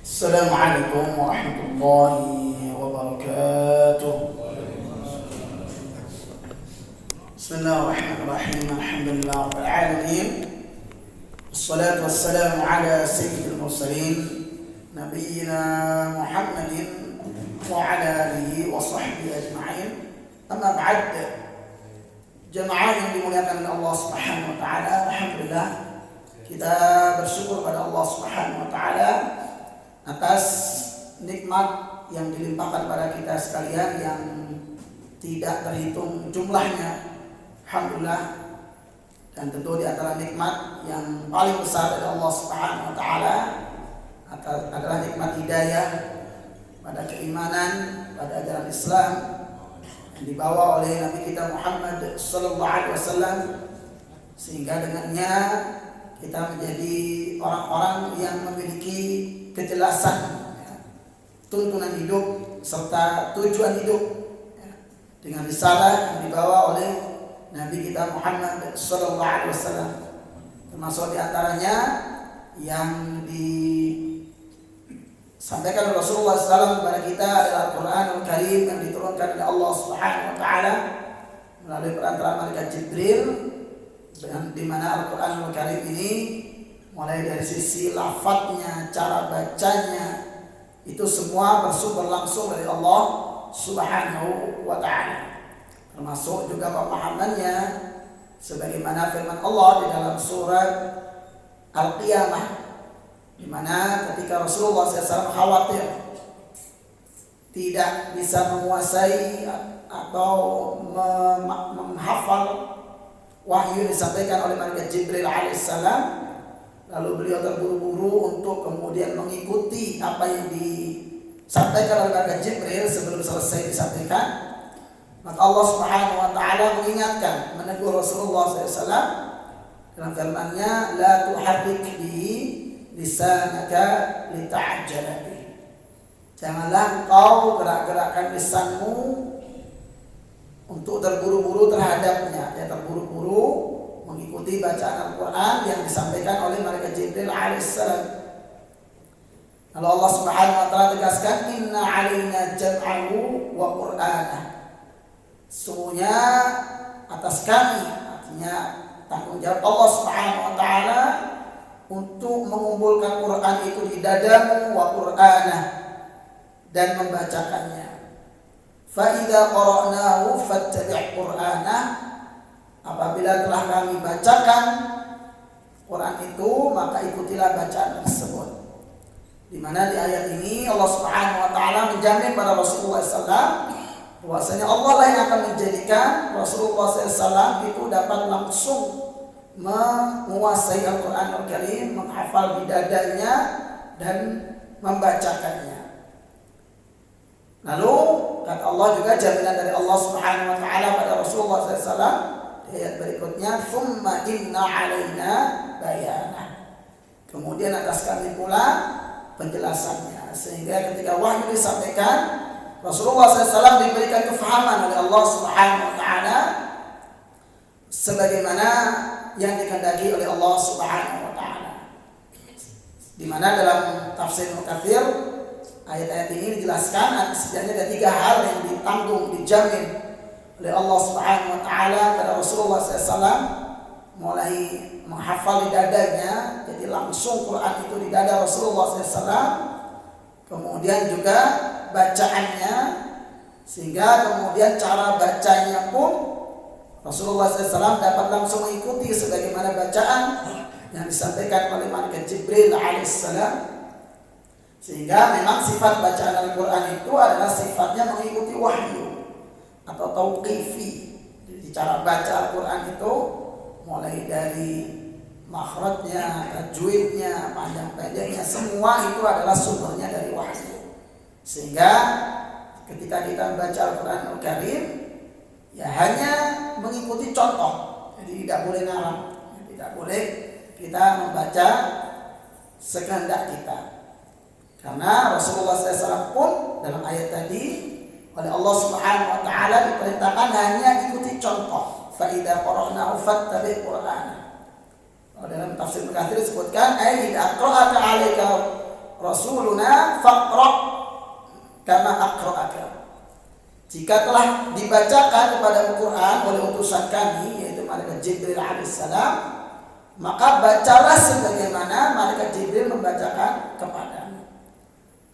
Assalamualaikum warahmatullahi wabarakatuh. Bismillahirrahmanirrahim. Alhamdulillah rabbil alamin. Wassalatu wassalamu ala sayyidil mursalin nabiyyina Muhammadin wa ala alihi wa sahbihi ajma'in. Amma ba'd. Jemaah yang dimuliakan oleh Allah Subhanahu wa taala, alhamdulillah kita bersyukur pada Allah Subhanahu wa taala atas nikmat yang dilimpahkan pada kita sekalian yang tidak terhitung jumlahnya. Alhamdulillah. Dan tentu di antara nikmat yang paling besar dari Allah Subhanahu wa taala adalah nikmat hidayah pada keimanan, pada ajaran Islam yang dibawa oleh Nabi kita Muhammad sallallahu alaihi wasallam, sehingga dengannya kita menjadi orang-orang yang memiliki kejelasan tuntunan hidup serta tujuan hidup dengan risalah yang dibawa oleh Nabi kita Muhammad sallallahu alaihi wasallam. Termasuk di antaranya yang disampaikan oleh Rasulullah SAW kepada kita adalah Al-Quran Al-Karim yang diturunkan oleh Allah Subhanahu wa taala melalui perantara malaikat Jibril, di mana Al-Quran Al-Karim ini mulai dari sisi lafadznya, cara bacanya, itu semua bersumber langsung dari Allah Subhanahu wa ta'ala. Termasuk juga pemahamannya sebagaimana firman Allah di dalam surat Al-Qiyamah, di mana ketika Rasulullah SAW khawatir tidak bisa menguasai atau menghafal wahyu yang disampaikan oleh malaikat Jibril alaihissalam, lalu beliau terburu-buru untuk kemudian mengikuti apa yang disampaikan oleh malaikat Jibril sebelum selesai disampaikan. Maka Allah Subhanahu wa taala mengingatkan, menegur Rasulullah SAW dalam firman-Nya, la tuharrik bihi lisanaka lita'ajjala bihi. Janganlah engkau gerak-gerakkan lisanmu untuk terburu-buru terhadapnya, ya, terburu-buru mengikuti bacaan Al-Quran yang disampaikan oleh malaikat Jibril alaihissalam. Lalu Allah Subhanahu wa taala tegaskan, inna alaina jam'ahu wa qur'anah. Sesungguhnya atas kami, artinya tanggung jawab Allah Subhanahu wa taala untuk mengumpulkan Quran itu di dadamu, wa qur'anah, dan membacakannya. Fa idza qara'nahu fattabi' qur'anah. Apabila telah kami bacakan Quran itu, maka ikutilah bacaan tersebut. Di mana di ayat ini Allah Subhanahu wa taala menjamin pada Rasulullah SAW bahwasanya Allah lah yang akan menjadikan Rasulullah SAW itu dapat langsung menguasai Al-Quran Al-Karim, menghafal di dadanya dan membacakannya. Lalu kata Allah juga jaminan dari Allah Subhanahu wa taala pada Rasulullah SAW di ayat berikutnya, "Tsumma inna 'alaina bayanah." Kemudian atas kami pula penjelasannya, sehingga ketika wahyu disampaikan, Rasulullah SAW diberikan kefahaman oleh Allah Subhanahu wa taala sebagaimana yang dikehendaki oleh Allah Subhanahu wa taala. Di mana dalam tafsir Mukatsir ayat-ayat ini dijelaskan setidaknya ada 3 hal yang ditanggung, dijamin oleh Allah Subhanahu wa taala pada Rasulullah SAW, mulai menghafal di dadanya, jadi langsung Quran itu di dada Rasulullah SAW, kemudian juga bacaannya, sehingga kemudian cara bacanya pun Rasulullah SAW dapat langsung mengikuti sebagaimana bacaan yang disampaikan oleh malaikat Jibril alaihissalam. Sehingga memang sifat bacaan Al-Quran itu adalah sifatnya mengikuti wahyu atau tauqifi. Jadi cara baca Al-Quran itu mulai dari makhrajnya, tajwidnya, panjang pendeknya, semua itu adalah sumbernya dari wahyu. Sehingga ketika kita membaca Al-Quran Al-Karim, ya hanya mengikuti contoh. Jadi tidak boleh ngarang, tidak boleh kita membaca sekehendak kita. Karena Rasulullah SAW pun dalam ayat tadi oleh Allah Subhanahu wa taala diperintahkan hanya ikuti contoh. Fa idza qara'nahu fattabi' qur'ana. Dalam tafsir Mukatsir disebutkan, idza qara'ata 'alaika Rasuluna faqra kama aqra'aka. Jika telah dibacakan kepada Al-Quran oleh utusan kami, yaitu malaikat Jibril alaihissalam, maka bacalah sebagaimana malaikat Jibril membacakan kepadamu.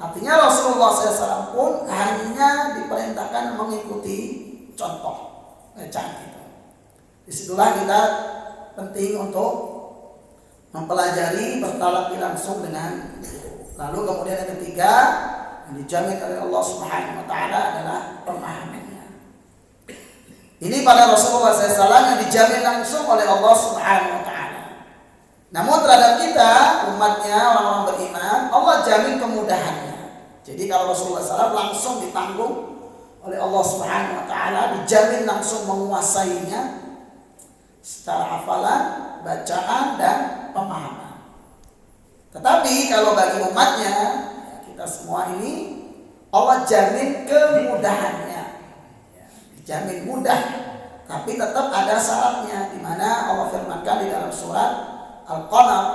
Artinya Rasulullah SAW pun hanya diperintahkan mengikuti contoh bacaan itu. Disitulah kita penting untuk mempelajari bertalaki langsung dengan itu. Lalu kemudian yang ketiga yang dijamin oleh Allah Subhanahu wa taala adalah pemahamannya. Ini pada Rasulullah SAW yang dijamin langsung oleh Allah Subhanahu wa taala. Namun terhadap kita, umatnya, orang-orang beriman, Allah jamin kemudahannya. Jadi kalau Rasulullah SAW langsung ditanggung oleh Allah Subhanahu wa taala, dijamin langsung menguasainya secara hafalan, bacaan dan pemahaman. Tetapi kalau bagi umatnya, kita semua ini, Allah jamin kemudahannya, dijamin mudah, tapi tetap ada syaratnya, di mana Allah firmankan di dalam surat Al-Qamar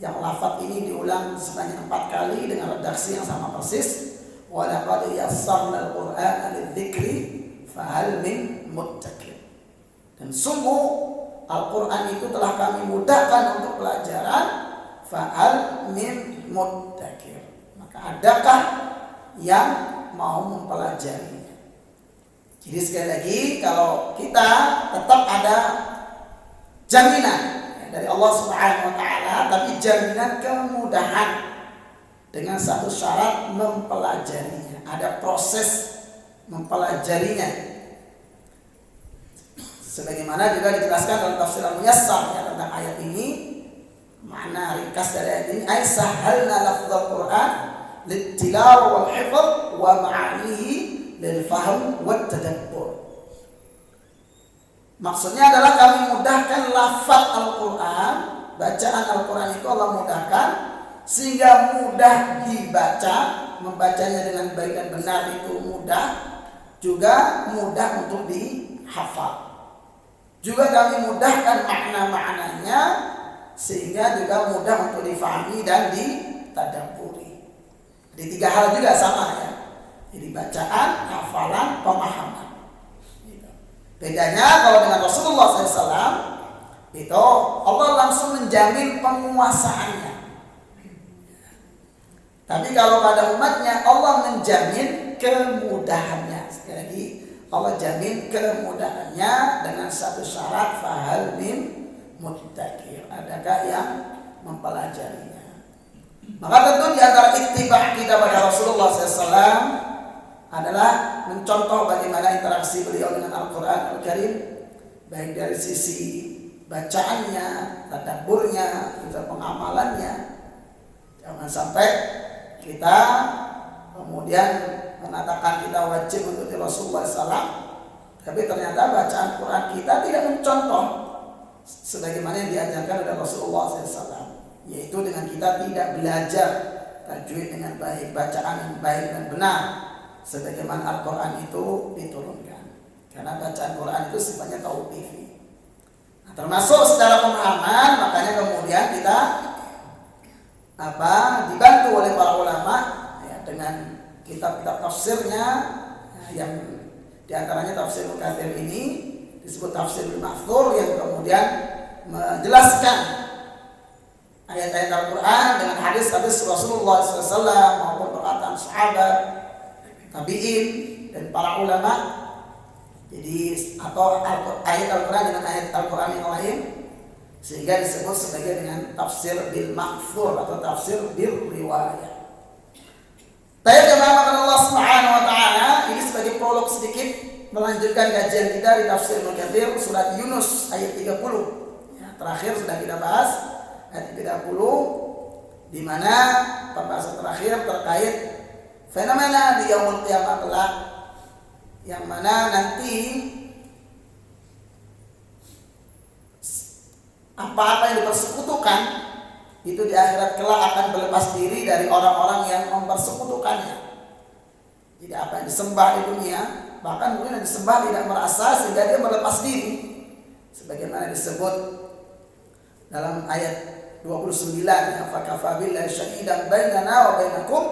yang lafaz ini diulang sebanyak 4 kali dengan redaksi yang sama persis. Wa laqad yassarna al-Qur'ana lidzikri fahal min muddakir. Dan sungguh Al-Quran itu telah kami mudahkan untuk pelajaran, fa'al min muddakir. Maka adakah yang mau mempelajarinya? Jadi sekali lagi, kalau kita tetap ada jaminan dari Allah Subhanahu wa taala, tapi jaminan kemudahan dengan satu syarat mempelajarinya. Ada proses mempelajarinya. Sebagaimana juga dijelaskan dalam tafsir Al-Muyassar tentang ayat ini, makna ringkas dari ayat ini, ay sahalna lafdzal Qur'an lit-tilawah wal hifdz wa ma'anihi lil fahm wat tadabbur. Maksudnya adalah kami mudahkan lafaz Al-Quran, bacaan Al-Quran itu Allah mudahkan sehingga mudah dibaca, membacanya dengan baik dan benar itu mudah, juga mudah untuk dihafal. Juga kami mudahkan makna-maknanya sehingga juga mudah untuk difahami dan ditadabburi. Jadi 3 hal juga sama ya. Jadi bacaan, hafalan, pemahaman. Bedanya kalau dengan Rasulullah SAW itu Allah langsung menjamin penguasaannya. Tapi kalau pada umatnya Allah menjamin kemudahannya. Sekali lagi Allah jamin kemudahannya dengan satu syarat, fahal min muddakir. Adakah yang mempelajarinya? Maka tentu di antara ittiba' kita pada Rasulullah SAW adalah mencontoh bagaimana interaksi beliau dengan Al-Quran Al-Karim, baik dari sisi bacaannya, tadabburnya, juga pengamalannya. Jangan sampai kita kemudian mengatakan kita wajib mengikuti Rasulullah SAW, tapi ternyata bacaan Quran kita tidak mencontoh sebagaimana yang diajarkan oleh Rasulullah SAW, yaitu dengan kita tidak belajar tajwid dengan baik, bacaan yang baik dan benar sebagaimana Al-Quran itu diturunkan. Karena bacaan Quran itu sifatnya tauqifi. Nah, termasuk secara pemahaman, makanya kemudian kita dibantu oleh para ulama ya, dengan kitab-kitab tafsirnya yang diantaranya tafsir Al-Kathir ini disebut tafsir Al-Ma'thur, yang kemudian menjelaskan ayat-ayat Al-Quran dengan hadis-hadis Rasulullah SAW maupun perkataan sahabat, tabi'in dan para ulama. Jadi atau ayat Al-Quran dengan ayat Al-Quran yang lain, sehingga disebut sebagai dengan tafsir bil ma'thur atau tafsir bil riwayah. Saya jemaah Allah Subhanahu wa taala, ini sebagai prolog sedikit melanjutkan kajian kita di tafsir Ibnu Katsir surat Yunus ayat 30. Ya, terakhir sudah kita bahas ayat 30, di mana pembahasan terakhir terkait fenomena di yaumul qiyamah kelak, yang mana nanti apa-apa yang dipersekutukan itu di akhirat kelak akan berlepas diri dari orang-orang yang mempersekutukannya. Jadi apa yang disembah di dunia, bahkan mungkin yang disembah tidak merasa sehingga dia berlepas diri, sebagaimana disebut dalam ayat 29, fakafa billahi syahidan bainana wa bainakum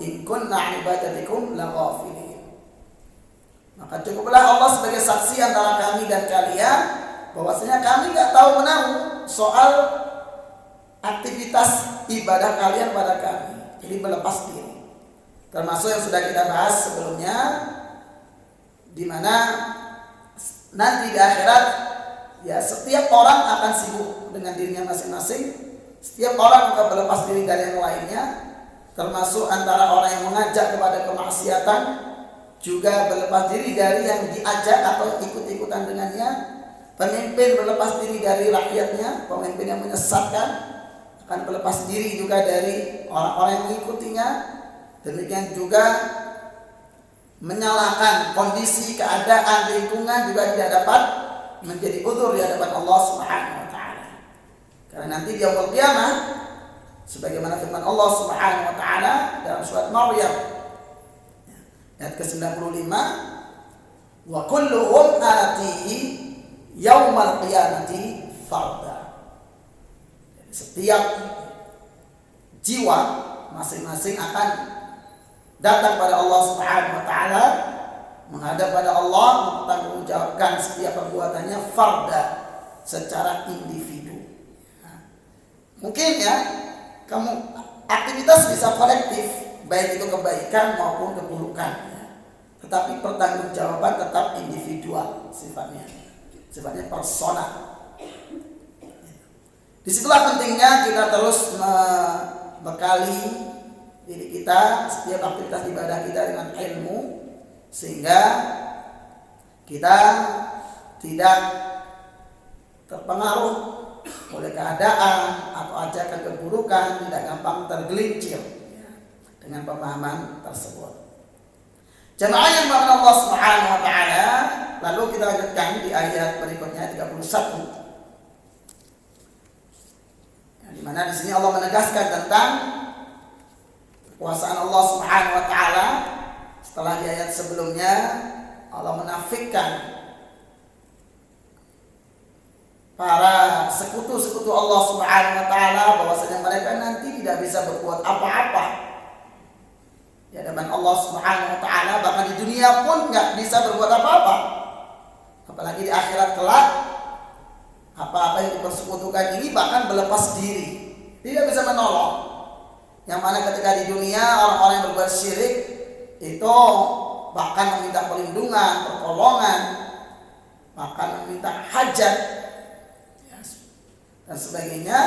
in kunna 'an ibadatikum laghafilin. Maka cukuplah Allah sebagai saksi antara kami dan kalian bahwasanya kami enggak tahu menahu soal aktivitas ibadah kalian pada kami. Jadi berlepas diri. Termasuk yang sudah kita bahas sebelumnya, di mana nanti di akhirat ya setiap orang akan sibuk dengan dirinya masing-masing. Setiap orang akan berlepas diri dari yang lainnya, termasuk antara orang yang mengajak kepada kemaksiatan juga berlepas diri dari yang diajak atau ikut-ikutan dengannya. Pemimpin berlepas diri dari rakyatnya, pemimpin yang menyesatkan akan berlepas diri juga dari orang-orang yang mengikutinya. Demikian juga menyalahkan kondisi, keadaan, lingkungan juga tidak dapat menjadi uzur di hadapan Allah Subhanahu wa taala. Karena nanti di yaumul qiyamah sebagaimana firman Allah Subhanahu wa taala dalam surat Maryam ayat ke-95, wa kulluhum atihi yaumal qiyamati farda. Setiap jiwa masing-masing akan datang pada Allah Subhanahu wa taala, menghadap pada Allah, mempertanggungjawabkan setiap perbuatannya farda, secara individu. Mungkin ya, kamu aktivitas bisa kolektif, baik itu kebaikan maupun keburukan, ya. Tetapi pertanggungjawaban tetap individual sifatnya personal. Disitulah pentingnya kita terus membekali diri kita setiap aktivitas ibadah kita dengan ilmu, sehingga kita tidak terpengaruh oleh keadaan atau ajakan keburukan, tidak gampang tergelincir dengan pemahaman tersebut. Jamaah yang dimuliakan Allah Subhanahu wa taala, lalu kita lanjutkan di ayat berikutnya 31. Di mana di sini Allah menegaskan tentang kekuasaan Allah Subhanahu wa taala. Setelah di ayat sebelumnya Allah menafikan para sekutu-sekutu Allah Subhanahu wa taala bahwasanya mereka nanti tidak bisa berbuat apa-apa di hadapan Allah Subhanahu wa taala, bahkan di dunia pun nggak bisa berbuat apa-apa. Apalagi di akhirat kelak, apa-apa yang dipersekutukan ini bahkan berlepas diri, tidak bisa menolong. Yang mana ketika di dunia orang-orang yang berbuat syirik itu bahkan meminta perlindungan, pertolongan, bahkan meminta hajat dan sebagainya,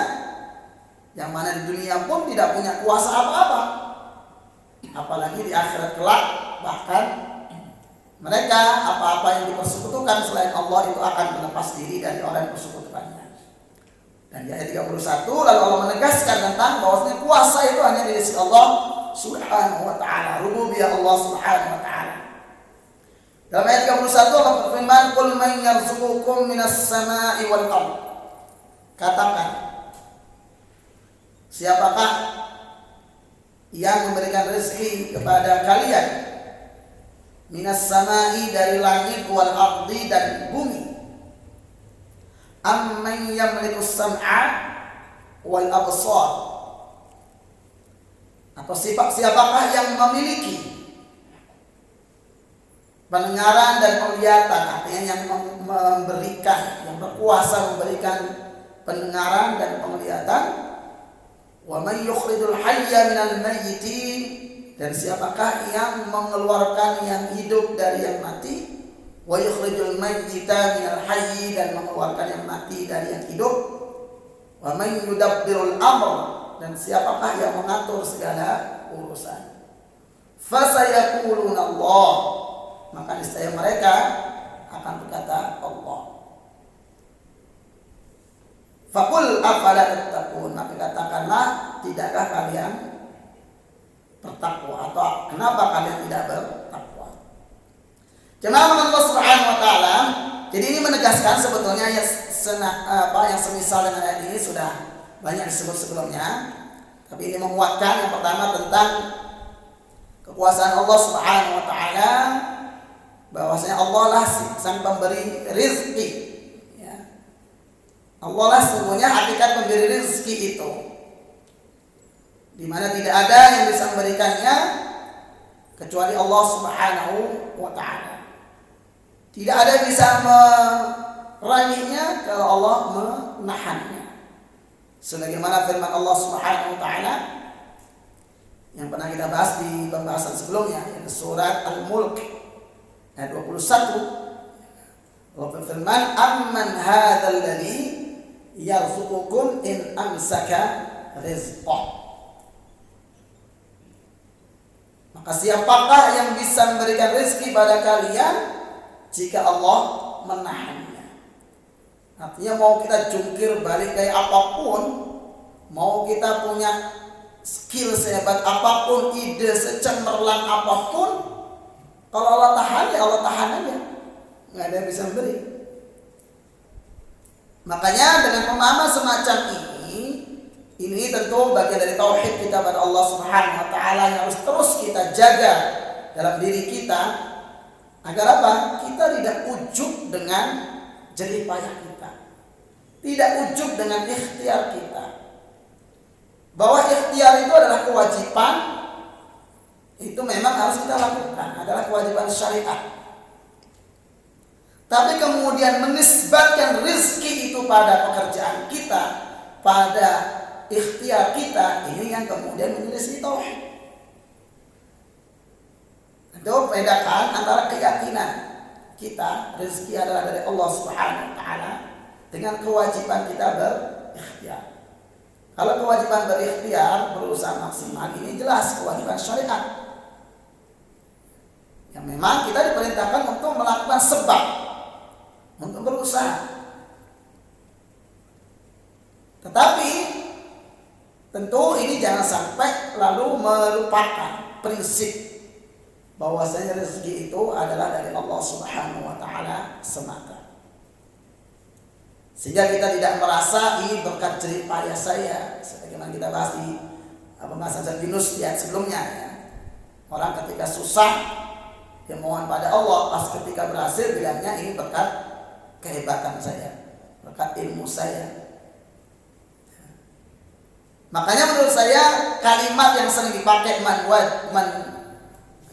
yang mana di dunia pun tidak punya kuasa apa-apa. Apalagi di akhirat kelak, bahkan mereka apa-apa yang dipersekutukan selain Allah itu akan melepas diri dari orang yang persekutukannya. Dan di ayat 31 lalu Allah menegaskan tentang bahwasanya kuasa itu hanya di sisi Allah Subhanahu wa taala, rububiyah Allah Subhanahu wa taala. Dalam ayat 31 Allah berfirman, "Qul man yarzuqukum minas sama'i wal ardh." Katakan, siapakah yang memberikan rezeki kepada kalian minas sama'i, dari langit, wal ardi, dan bumi. Amman yamlikus sam'a wal absar, atau siapakah yang memiliki pendengaran dan penglihatan, artinya yang memberikan, yang berkuasa memberikan pendengaran dan penglihatan. Wa may yukhrijul hayya minal mayyitin, dan siapakah yang mengeluarkan yang hidup dari yang mati. Wa yukhrijul mayyita minal hayyi, dan mengeluarkan yang mati dari yang hidup. Wa may yudabbirul amr, dan siapakah yang mengatur segala urusan. Fasayaquluna Allah, maka niscaya mereka akan berkata Allah. Faqul afala tattaqun, maka katakanlah, tidakkah kalian bertakwa, atau kenapa kalian tidak bertakwa? Jemaah Allah Subhanahu wa taala, jadi ini menegaskan sebetulnya yang semisal dengan ayat ini sudah banyak disebut sebelumnya, tapi ini menguatkan yang pertama tentang kekuasaan Allah Subhanahu wa taala, bahwasanya Allah lah sang pemberi rizki. Allah lah sesungguhnya hakikat pemberi rezeki itu, di mana tidak ada yang bisa memberikannya kecuali Allah Subhanahu wa ta'ala. Tidak ada yang bisa meraihnya kalau Allah menahannya. Sebagaimana firman Allah Subhanahu wa ta'ala yang pernah kita bahas di pembahasan sebelumnya, yaitu surat Al-Mulk ayat 21. Allah berfirman, "Amman hadzal ladzi yarzuqukum in amsaka rizqah." Maka siapakah yang bisa memberikan rezeki pada kalian jika Allah menahannya? Artinya mau kita jungkir balik kayak apapun, mau kita punya skill sehebat apapun, ide secemerlang apapun, kalau Allah tahan ya Allah tahan aja, nggak ada yang bisa memberi. Makanya dengan pemahaman semacam ini tentu bagian dari tauhid kita pada Allah Subhanahu wa ta'ala yang harus terus kita jaga dalam diri kita, agar apa? Kita tidak ujub dengan jerih payah kita, tidak ujub dengan ikhtiar kita. Bahwa ikhtiar itu adalah kewajiban, itu memang harus kita lakukan, adalah kewajiban syariat. Tapi kemudian menisbatkan rezeki itu pada pekerjaan kita, pada ikhtiar kita, ini yang kemudian menyelisih tauhid. Itu bedakan antara keyakinan kita rezeki adalah dari Allah Subhanahu wa ta'ala dengan kewajiban kita berikhtiar. Kalau kewajiban berikhtiar, berusaha maksimal, ini jelas kewajiban syariat yang memang kita diperintahkan untuk melakukan sebab, untuk berusaha. Tetapi tentu ini jangan sampai lalu melupakan prinsip bahwasanya rezeki itu adalah dari Allah Subhanahu wa ta'ala semata. Sehingga kita tidak merasa ini berkat jerih payah saya, sebagaimana kita bahas di pembahasan Surat Yunus di ayat sebelumnya ya. Orang ketika susah dia mohon pada Allah, pas ketika berhasil bilangnya ini berkat kehebatan saya, berkat ilmu saya. Makanya menurut saya kalimat yang sering dipakai man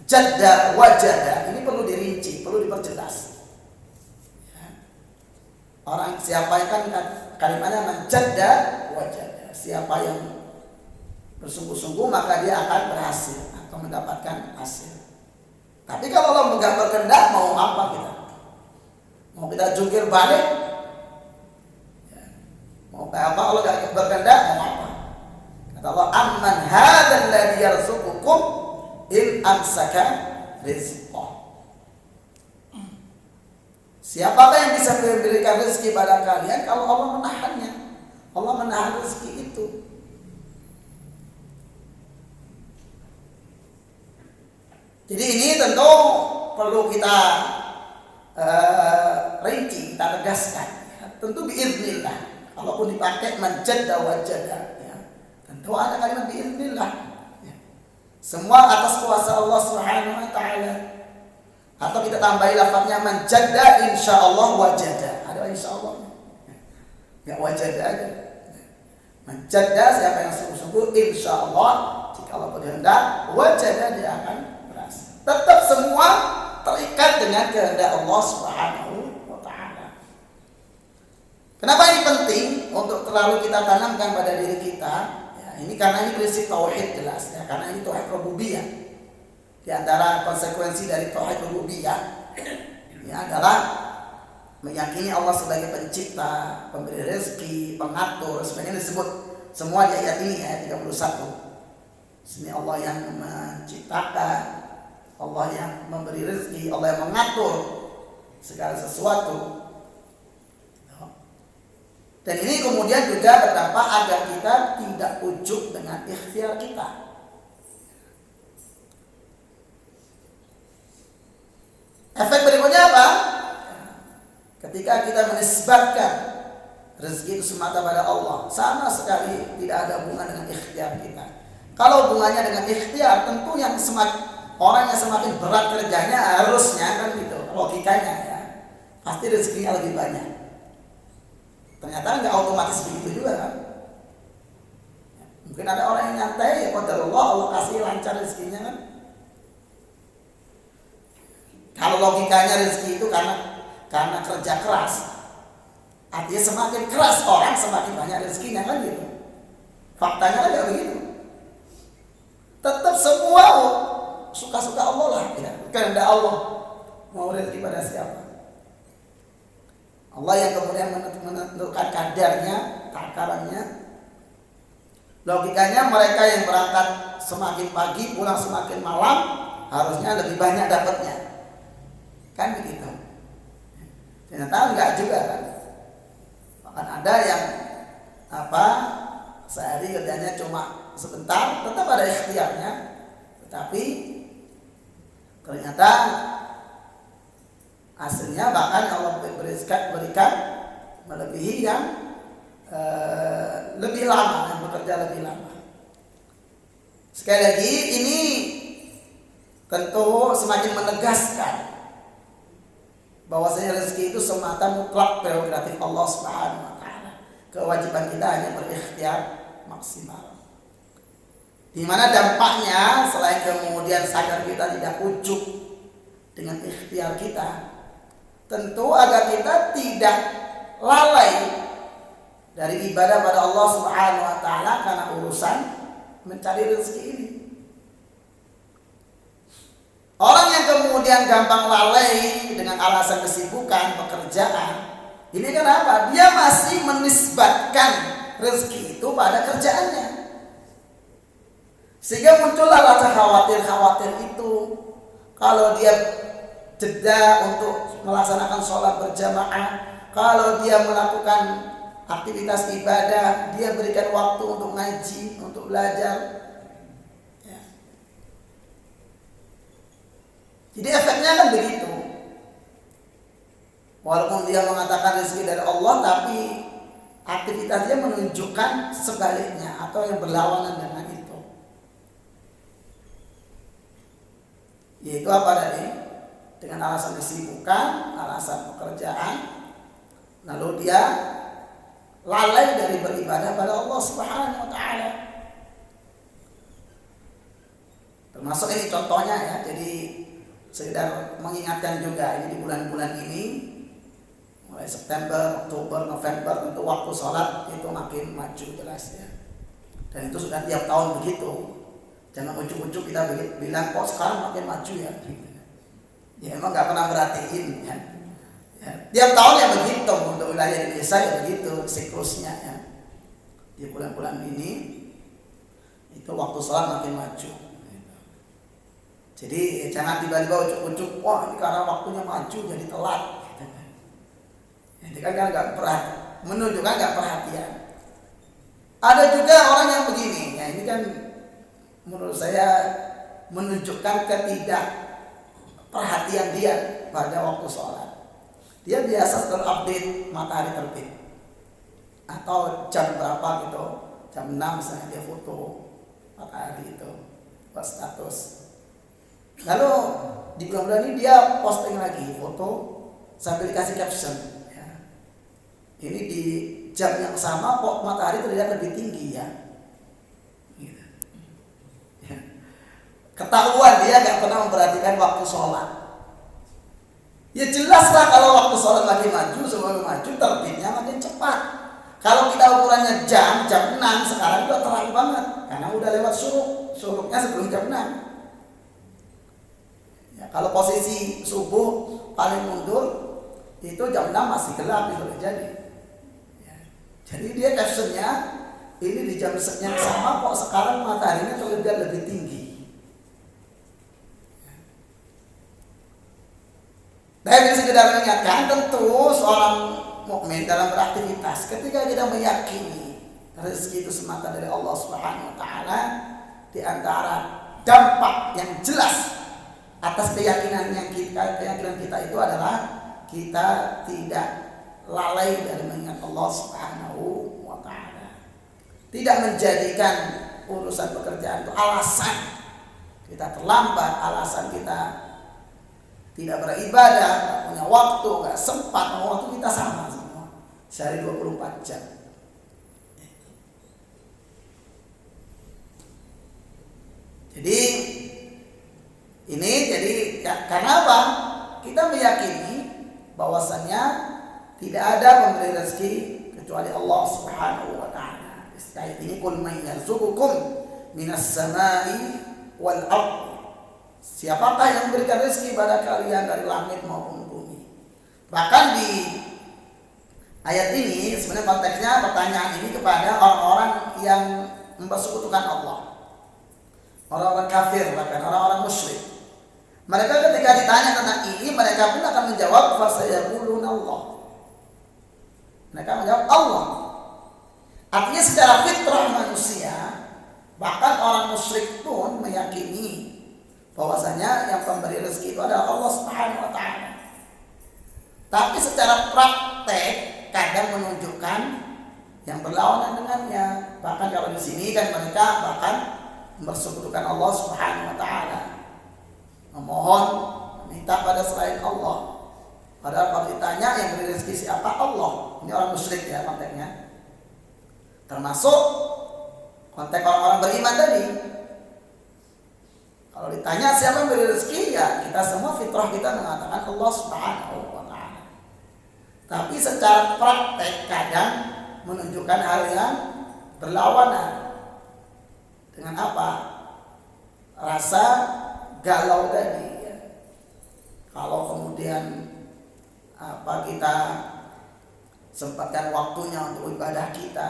jadda wajada ini perlu dirinci, perlu diperjelas. Orang siapa yang kan kalimatnya menjadda wajada, siapa yang bersungguh-sungguh maka dia akan berhasil atau mendapatkan hasil. Tapi kalau Allah nggak berkehendak, mau apa kita? Mau kita jungkir balik? Mau kayak apa? Allah nggak berkehendak, mau apa? Kata Allah, "Amman hadzal ladzi yarzuqukum in amsaka rizqah." Siapakah yang bisa memberikan rezeki pada kalian kalau Allah menahannya? Allah menahan rezeki itu. Jadi ini tentu perlu kita rinci, kita tegaskan. Ya. Tentu biiznillah. Kalaupun dipakai menjadda wajada, ya. Tentu ada kalimat biiznillah. Ya. Semua atas kuasa Allah Subhanahu wa ta'ala. Atau kita tambahi lafadznya menjadda insyaallah wajada. Ada insyaallah. Ya wajada aja. Menjadda siapa yang sungguh-sungguh insyaallah jika Allah berkehendak wajada dia akan berhasil. Tetap semua terikat dengan kehendak Allah Subhanahu wa ta'ala. Kenapa ini penting untuk terlalu kita tanamkan pada diri kita? Ya, ini karena ini prinsip tauhid jelas ya, karena ini tauhid rububiyah. Di antara konsekuensi dari tauhid rububiyah ya adalah meyakini Allah sebagai pencipta, pemberi rezeki, pengatur, sebagainya disebut semua di ayat ini ayat 31. Sini Allah yang menciptakan, Allah yang memberi rezeki, Allah yang mengatur segala sesuatu. Dan ini kemudian juga berdampak agar kita tidak ujub dengan ikhtiar kita. Efek berikutnya apa? Ketika kita menisbatkan rezeki itu semata pada Allah, sama sekali tidak ada hubungan dengan ikhtiar kita. Kalau hubungannya dengan ikhtiar, tentu yang orang yang semakin berat kerjanya harusnya kan gitu, logikanya ya, pasti rezekinya lebih banyak. Ternyata nggak otomatis begitu juga kan? Mungkin ada orang yang nyantai ya qadarullah Allah kasih lancar rezekinya kan? kalau logikanya rezeki itu karena kerja keras. Artinya semakin keras orang semakin banyak rezekinya kan gitu. Faktanya kan tidak begitu. Tetap semua suka-suka Allah lah, ya. Kehendak Allah mau rezeki pada siapa. Allah yang kemudian menentukan kadarnya, takarannya. Logikanya mereka yang berangkat semakin pagi pulang semakin malam harusnya lebih banyak dapatnya. Kan begitu. Ternyata enggak juga kan. Bahkan ada yang sehari kerjanya cuma sebentar, tetap ada ikhtiarnya, tetapi ternyata hasilnya bahkan Allah berikan melebihi yang lebih lama, yang bekerja lebih lama. Sekali lagi ini tentu semakin menegaskan bahwasanya rezeki itu semata mutlak prerogatif Allah Subhanahu wa taala. Kewajiban kita hanya berikhtiar maksimal. Di mana dampaknya selain kemudian sadar kita tidak ujub dengan ikhtiar kita, tentu agar kita tidak lalai dari ibadah pada Allah Subhanahu wa taala karena urusan mencari rezeki ini. Orang yang kemudian gampang lalai dengan alasan kesibukan, pekerjaan, ini kenapa? Dia masih menisbatkan rezeki itu pada kerjaannya. Sehingga muncullah rasa khawatir itu. Kalau dia jeda untuk melaksanakan sholat berjamaah, kalau dia melakukan aktivitas ibadah, dia berikan waktu untuk ngaji, untuk belajar. Ya. Jadi efeknya kan begitu. Walaupun dia mengatakan rezeki dari Allah, tapi aktivitasnya menunjukkan sebaliknya atau yang berlawanan dengan itu. Yaitu apa tadi? Dengan alasan kesibukan, alasan pekerjaan, lalu dia lalai dari beribadah pada Allah Subhanahu wa taala. Termasuk ini contohnya ya. Jadi sekedar mengingatkan juga ini di bulan-bulan ini mulai September, Oktober, November untuk waktu sholat itu makin maju jelas ya. Dan itu sudah tiap tahun begitu. Jangan ujuk-ujuk kita bilang kok sekarang makin maju ya. Ya emang nggak pernah merhatiin ya. Ya, tiap tahun ya begitu untuk wilayah Indonesia ya begitu siklusnya ya. Di bulan-bulan ini itu waktu sholat makin maju. Jadi jangan tiba-tiba ujuk-ujuk wah ini karena waktunya maju jadi telat. Ini kan nggak perhatian, menunjukkan nggak perhatian. Ada juga orang yang begini, ya ini kan menurut saya menunjukkan ketidakperhatian dia pada waktu sholat. Dia biasa terupdate matahari terbit atau jam berapa gitu, jam 6 misalnya dia foto matahari itu buat status. Lalu di bulan-bulan ini dia posting lagi foto sambil dikasih caption ya. Ini di jam yang sama kok matahari terlihat lebih tinggi ya. Gitu. Ya. Ketahuan dia gak pernah memperhatikan waktu sholat. Ya jelaslah kalau waktu sholat makin maju, semakin maju terbitnya makin cepat. Kalau kita ukurannya jam 6 sekarang udah terang banget karena udah lewat syuruk. Syuruknya sebelum jam 6. Ya, kalau posisi subuh paling mundur itu jam 6 masih gelap itu jadi. Ya. Jadi dia captionnya ini di jam yang sama kok sekarang mataharinya terlihat lebih tinggi. Tapi sekedar mengingatkan tentu seorang mukmin dalam beraktivitas ketika kita meyakini rezeki itu semata dari Allah Subhanahu wa taala, di antara dampak yang jelas atas keyakinan kita itu adalah kita tidak lalai dari mengingat Allah Subhanahu wa taala. Tidak menjadikan urusan pekerjaan itu alasan kita terlambat, alasan kita tidak beribadah, tidak punya waktu, tidak sempat. Waktu kita sama semua sehari 24 jam. Jadi ini karena apa? Kita kita meyakini bahwasannya tidak ada pemberi rezeki kecuali Allah Subhanahu wa taala. Ayat ini qul man yarzuqukum minas samai wal ardh. Siapakah yang memberikan rezeki pada kalian dari langit maupun bumi? Bahkan di ayat ini sebenarnya konteksnya pertanyaan ini kepada orang-orang yang mempersekutukan Allah. Orang-orang kafir, bahkan orang-orang musyrik. Mereka ketika ditanya tentang ini, mereka pun akan menjawab fasayaquluna Allah. Mereka menjawab Allah. Artinya secara fitrah manusia, bahkan orang musyrik pun meyakini bahwasanya yang pemberi rezeki itu adalah Allah Subhanahu wa taala. Tapi secara praktek kadang menunjukkan yang berlawanan dengannya. Bahkan kalau di sini kan mereka bahkan mempersekutukan Allah Subhanahu wa taala. Memohon, meminta pada selain Allah. Padahal kalau ditanya yang beri rezeki siapa? Allah. Ini orang musyrik ya konteksnya. Termasuk konteks orang-orang beriman tadi. Kalau ditanya siapa yang beri rezeki, ya kita semua fitrah kita mengatakan Allah Subhanahu wa taala. Tapi secara praktek kadang menunjukkan hal yang berlawanan. Dengan apa? Rasa galau tadi ya. Kalau kemudian kita sempatkan waktunya untuk ibadah kita,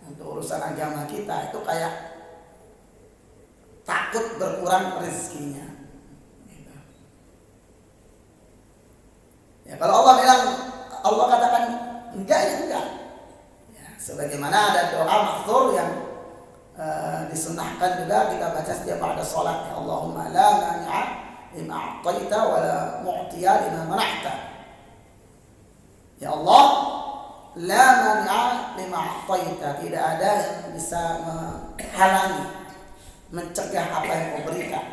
untuk urusan agama kita, itu kayak takut berkurang rezekinya. Ya, kalau Allah bilang, Allah katakan enggak ya enggak. Ya, sebagaimana ada doa maghfur yang disunahkan juga kita baca setiap ada sholat. Ya Allahumma la mani'a lima a'taita wa la mu'tiya lima mana'ta. Ya Allah, la mani'a lima a'taita, tidak ada yang bisa menghalangi, mencegah apa yang kau berikan.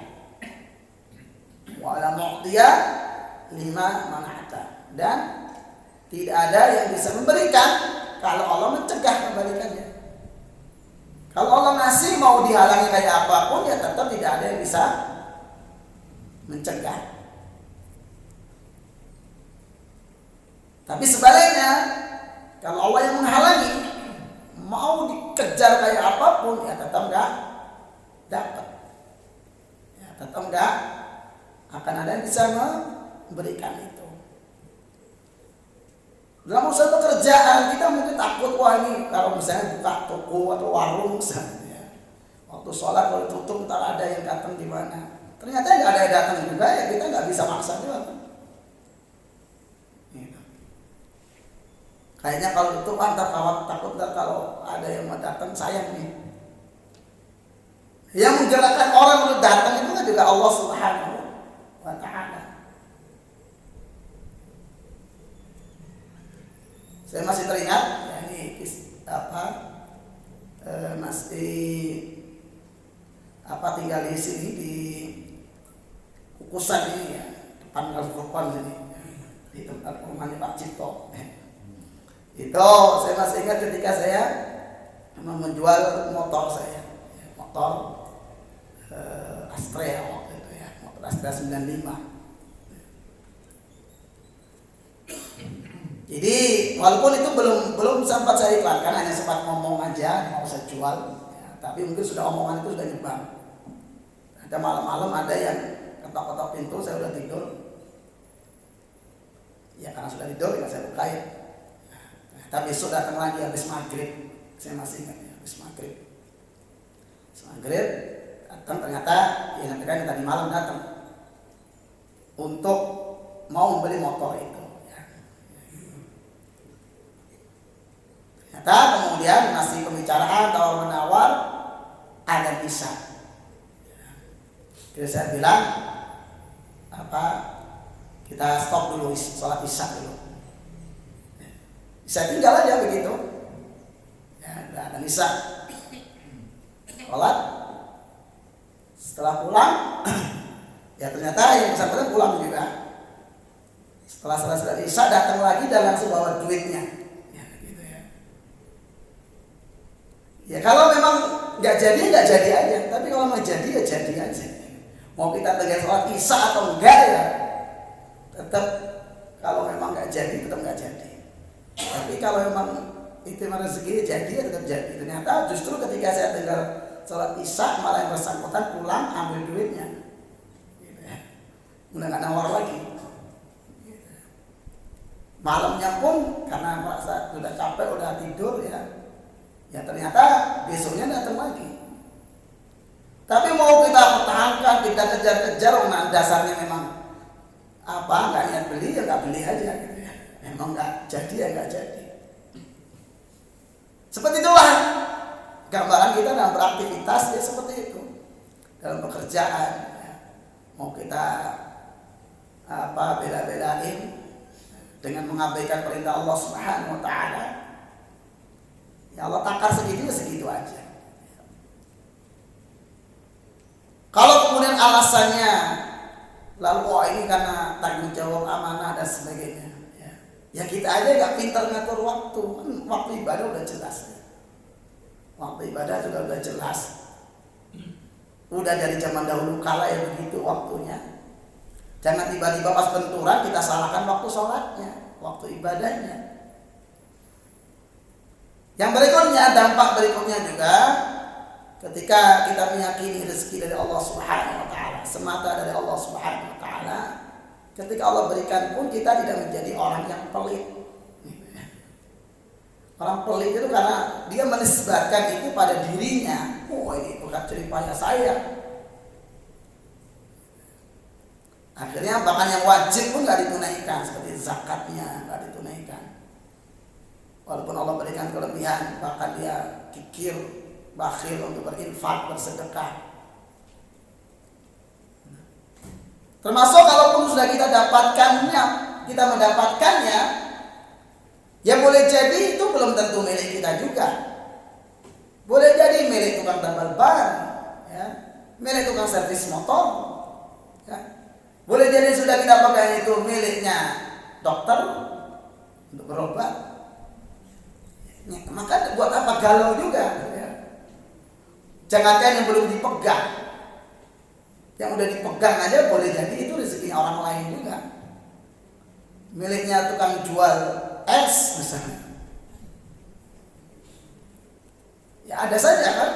Wa la mu'tiya lima mana'ta, dan tidak ada yang bisa memberikan kalau Allah mencegah kebalikannya. Kalau Allah ngasih mau dihalangi kayak apapun, ya tetap tidak ada yang bisa mencegah. Tapi sebaliknya, kalau Allah yang menghalangi, mau dikejar kayak apapun, ya tetap enggak dapat. Ya tetap enggak akan ada yang bisa memberikan itu. Dalam urusan pekerjaan kita mungkin takut, wah ini kalau misalnya buka toko atau warung misalnya, waktu sholat kalau tutup ntar ada yang datang di mana. Ternyata nggak ada yang datang juga, ya kita nggak bisa maksa juga. Gitu. Kayaknya kalau tutup ntar takut ntar kalau ada yang mau datang sayang nih. Yang menggerakkan orang untuk datang itu kan juga Allah Subhanahu wa taala. Saya masih teringat, ya ini tinggal di sini di Kukusan ini ya, depan Al-Furqan sini, di tempat rumahnya Pak Cipto. Itu saya masih ingat ketika saya menjual motor saya, motor Astrea waktu itu ya, motor Astrea 95. Jadi walaupun itu belum sempat saya iklankan, hanya sempat ngomong aja mau saya jual, ya, tapi mungkin sudah omongan itu sudah nyebar. Ada malam-malam ada yang ketok-ketok pintu, saya udah tidur. Ya karena sudah tidur, ya saya bukain. Tapi besok datang lagi habis maghrib, saya masih ingat ya, habis maghrib. Maghrib datang, ternyata yang tadi malam datang untuk mau membeli motor itu. Kemudian masih pembicaraan tawar-menawar, ada isya. Jadi saya bilang kita stop dulu sholat isya dulu. Saya tinggal aja begitu. Ya, ada isya. Sholat. Setelah pulang, ya ternyata yang bersangkutan pulang juga. Setelah selesai isya datang lagi dan langsung bawa duitnya. Ya kalau memang nggak jadi aja. Tapi kalau mau jadi ya jadi aja. Mau kita tegas sholat isya atau enggak ya tetap kalau memang nggak jadi tetap nggak jadi. Tapi kalau memang itu rezeki jadi ya tetap jadi. Ternyata justru ketika saya dengar sholat isya malah yang bersangkutan pulang ambil duitnya, gitu ya. Udah nggak nawar lagi. Malamnya pun karena merasa sudah capek udah tidur ya ternyata besoknya datang lagi. Tapi mau kita pertahankan, kita kejar-kejar, nah dasarnya memang nggak niat beli ya nggak beli aja gitu ya. Memang nggak jadi ya nggak jadi. Seperti itulah gambaran kita dalam beraktivitas ya seperti itu. Dalam pekerjaan ya. Mau kita bela-belain dengan mengabaikan perintah Allah Subhanahu wa taala. Ya Allah takar segitu ya segitu aja. Kalau kemudian alasannya lalu ini karena tanggung jawab amanah dan sebagainya, ya kita aja nggak pintar ngatur waktu. Waktu ibadah udah jelas. Waktu ibadah juga udah jelas. Udah dari zaman dahulu kala ya begitu waktunya. Jangan tiba-tiba pas benturan kita salahkan waktu sholatnya, waktu ibadahnya. Yang berikutnya, dampak berikutnya juga ketika kita meyakini rezeki dari Allah Subhanahu wa taala, semata dari Allah Subhanahu wa taala, ketika Allah berikan pun kita tidak menjadi orang yang pelit. Orang pelit itu karena dia menisbatkan itu pada dirinya. Ini bukan jeripaya saya. Akhirnya bahkan yang wajib pun nggak ditunaikan, seperti zakatnya nggak ditunaikan. Walaupun Allah berikan kelebihan, bahkan dia kikir, bakhil untuk berinfak, bersedekah. Termasuk kalaupun sudah kita mendapatkannya, ya boleh jadi itu belum tentu milik kita juga. Boleh jadi milik tukang tambal ban, ya, milik tukang servis motor, ya. Boleh jadi sudah kita pegang itu miliknya dokter untuk berobat. Ya, maka buat apa galau juga? Ya. Jangankan yang belum dipegang, yang udah dipegang aja boleh jadi itu rezeki orang lain juga. Miliknya tukang jual es misalnya. Ya ada saja kan.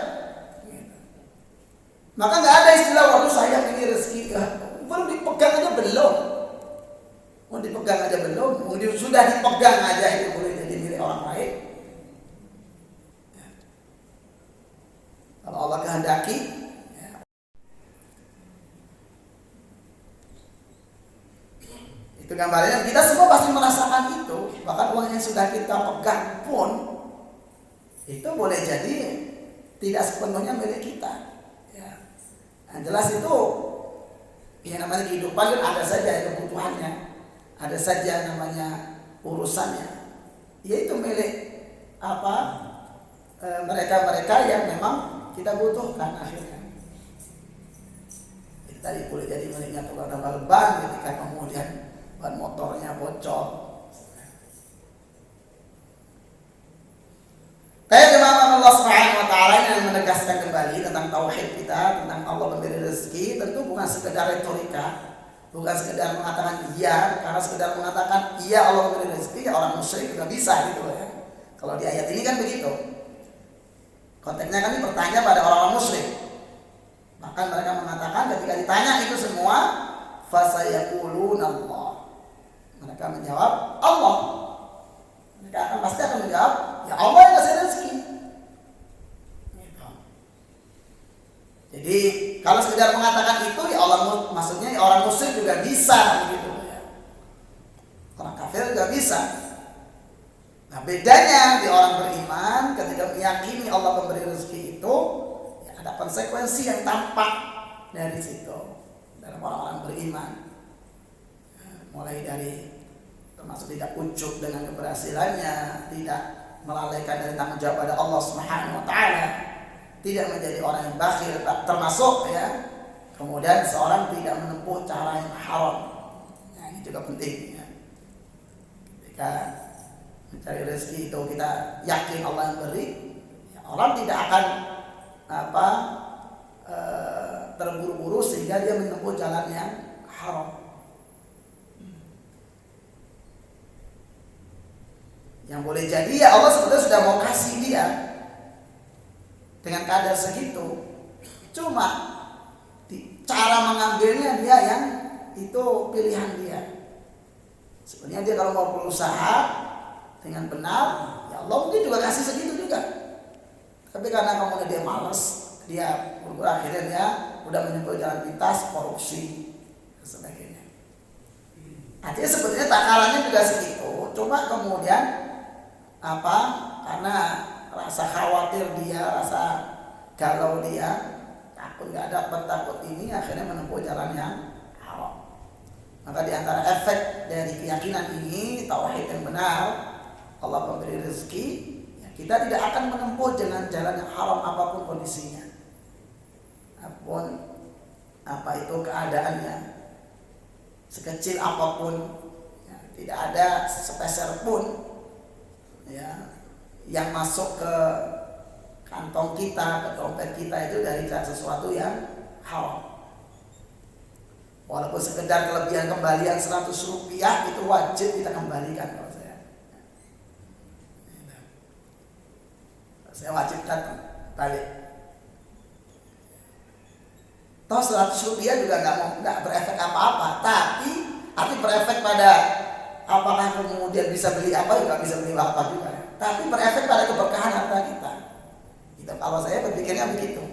Maka nggak ada istilah waduh saya ini rezeki. Belum dipegang aja belum. Mau dipegang aja belum. Sudah dipegang aja itu boleh jadi milik orang lain. Ya. Kalau Allah kehendaki. Ya. Itu gambarnya. Kita semua pasti merasakan itu. Bahkan uang yang sudah kita pegang pun itu boleh jadi tidak sepenuhnya milik kita. Ya. Nah, jelas itu yang namanya kehidupan kan ada saja kebutuhannya, ada saja namanya urusannya. Yaitu milik mereka-mereka yang memang kita butuhkan akhirnya. Itu tadi boleh jadi miliknya tukang tambal ban ketika kemudian ban motornya bocor. Kayak jemaah Allah Subhanahu wa taala yang menegaskan kembali tentang tauhid kita, tentang Allah memberi rezeki, tentu bukan sekedar retorika, bukan sekedar mengatakan iya, karena sekedar mengatakan iya Allah memberi rezeki ya orang musyrik juga bisa gitu ya. Kalau di ayat ini kan begitu. Konteksnya kan ini bertanya pada orang-orang musyrik. Bahkan mereka mengatakan ketika ditanya itu semua, fasayaquluna Allah. Mereka menjawab Allah. Mereka pasti akan menjawab, ya Allah yang kasih rezeki. Gitu. Jadi kalau sekedar mengatakan itu, ya Allah maksudnya ya orang musyrik juga bisa, gitu ya. Orang kafir juga bisa. Nah bedanya di orang beriman ketika meyakini Allah memberi rezeki itu, ya ada konsekuensi yang tampak dari situ dalam orang-orang beriman. Mulai dari termasuk tidak ucub dengan keberhasilannya, tidak melalaikan dari tanggung jawab pada Allah Subhanahu wa taala, tidak menjadi orang yang bakhil, termasuk ya kemudian seorang tidak menempuh cara yang haram. Nah, ini juga penting ya. Ketika mencari rezeki itu kita yakin Allah yang beri, ya, orang tidak akan terburu-buru sehingga dia menempuh jalan yang haram. Yang boleh jadi ya Allah sebetulnya sudah mau kasih dia dengan kadar segitu. Cuma cara mengambilnya dia yang itu pilihan dia. Sebenarnya dia kalau mau berusaha dengan benar, ya Allah mungkin juga kasih segitu juga. Tapi karena kemudian dia malas, dia akhirnya dia udah menempuh jalan pintas, korupsi dan sebagainya. Artinya sebetulnya takarannya juga segitu. Cuma kemudian karena rasa khawatir dia, rasa galau dia, takut nggak dapat, takut ini, akhirnya menempuh jalan yang haram. Maka di antara efek dari keyakinan ini, tauhid yang benar, Allah memberi rezeki, ya kita tidak akan menempuh dengan jalan yang haram apapun kondisinya, apapun apa itu keadaannya, sekecil apapun, ya, tidak ada sepeser pun ya yang masuk ke kantong kita, ke dompet kita itu dari sesuatu yang haram. Walaupun sekedar kelebihan kembalian 100 rupiah itu wajib kita kembalikan kalau saya wajib datang balik. Toh 100 rupiah juga nggak berefek apa-apa, tapi berefek pada apakah kemudian bisa beli apa, juga bisa beli apa juga. Tapi berefek pada keberkahan harta kita. Itu kalau saya berpikirnya begitu.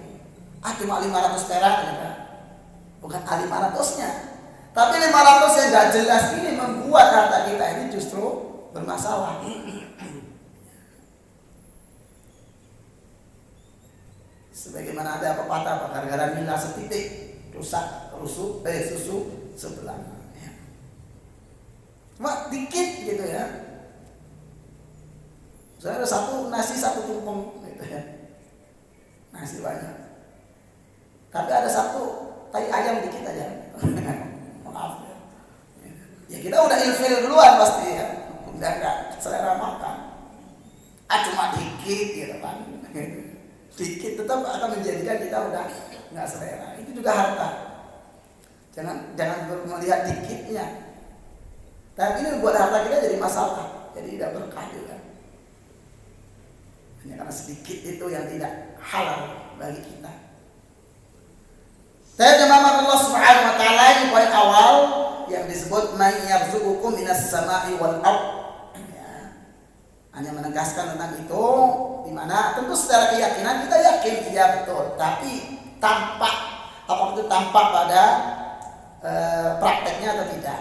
Cuma 500 perak ya. Bukan 500-nya, tapi 500 yang gak jelas ini membuat harta kita ini justru bermasalah. Sebagaimana ada pepatah, gara-gara nila setitik rusak susu sebelah. Cuma dikit gitu ya. Saya ada nasi satu tumpeng gitu ya. Nasi banyak. Tapi ada satu tai ayam dikit aja. Maaf ya. Ya kita udah ilfil duluan pasti ya. Udah enggak selera makan. Cuma dikit gitu kan. Dikit tetap akan menjadikan kita udah enggak selera. Itu juga harta. Jangan melihat dikitnya. Tapi ini buat harta kita jadi masalah. Jadi tidak berkah juga. Hanya karena sedikit itu yang tidak halal bagi kita. Saya jemaah Allah Subhanahu wa taala, ini poin awal yang disebut may yarzuqukum minas sama'i wal ard. Ya. Hanya menegaskan tentang itu, di mana tentu secara keyakinan kita yakin iya betul, tapi apakah itu tampak pada prakteknya atau tidak.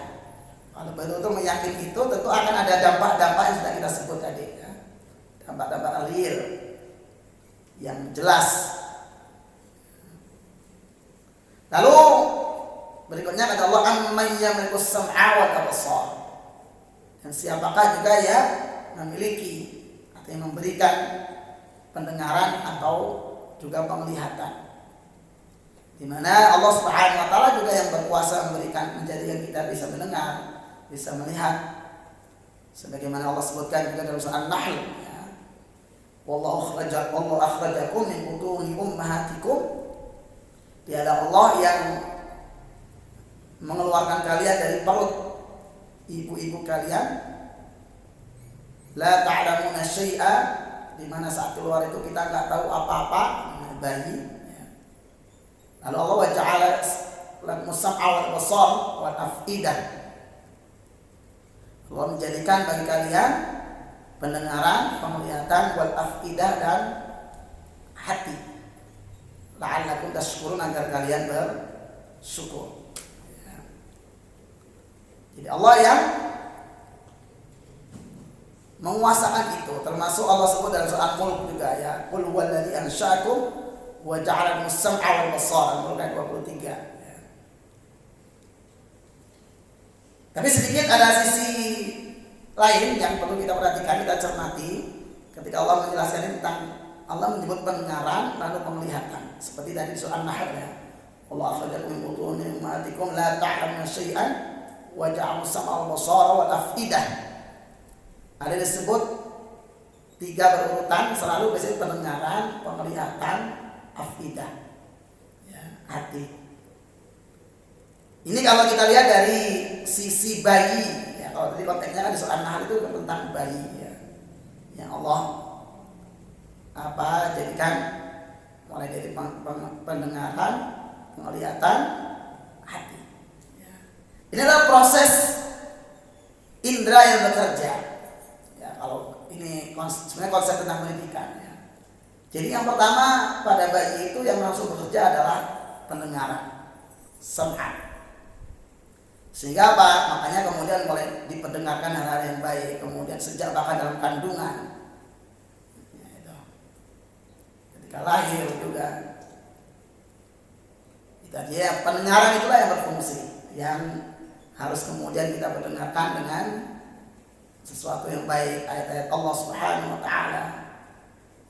Kalau betul-betul meyakini itu, tentu akan ada dampak-dampak yang sudah kita sebut tadi ya. Dampak-dampak real yang jelas. Lalu berikutnya kata Allah, amman yamlikus sam'a wal absar. Dan siapakah juga ya memiliki atau yang memberikan pendengaran atau juga penglihatan. Di mana Allah Subhanahu wa taala juga yang berkuasa menjadikan kita bisa mendengar, bisa melihat. Sebagaimana Allah sebutkan juga dalam surah An-Nahl ya. Wallahu akhrajakum min butuni ummahatikum. Dialah Allah yang mengeluarkan kalian dari perut ibu-ibu kalian. La ta'lamuna syai'a, di mana saat keluar itu kita enggak tahu apa-apa, bayi. Lalu Allah wa ja'ala lakum as-sam'a wal absar wal af'idah. Allah menjadikan bagi kalian pendengaran, penglihatan, wal af'idah dan hati. La'allakum tashkurun, agar kalian bersyukur. Ya. Jadi Allah yang menguasakan itu, termasuk Allah sebut dalam surah Al-Mulk juga ya. Qul huwallazi ansha'akum wa ja'ala lakumus sam'a wal absar, Al-Mulk ayat 23. Ya. Tapi sedikit ada sisi lain yang perlu kita perhatikan, kita cermati ketika Allah menjelaskan tentang Allah menyebut pendengaran lalu penglihatan. Seperti tadi surah An-Nahl ya. Allah akhrajakum min butuni ummahatikum la ta'lamuna syai'an wa ja'ala as-sam'a wal basara wal af'idah. Ada disebut 3 berurutan, selalu biasanya pendengaran, penglihatan, afidah. Ya, hati. Ini kalau kita lihat dari sisi bayi ya, kalau tadi konteksnya kan di surah An-Nahl itu tentang bayi ya. yang Allah jadikan mulai dari pendengaran, penglihatan, hati. Ini adalah proses indera yang bekerja. Ya, kalau ini sebenarnya konsep tentang pendidikan. Ya. Jadi yang pertama pada bayi itu yang langsung bekerja adalah pendengaran, sam'a. Sehingga apa? Makanya kemudian mulai diperdengarkan hal-hal yang baik. Kemudian sejak bahkan dalam kandungan, ya, itu. Ketika lahir juga, dia pendengaran itulah yang berfungsi, yang harus kemudian kita mendengarkan dengan sesuatu yang baik, ayat-ayat Allah Subhanahu wa taala,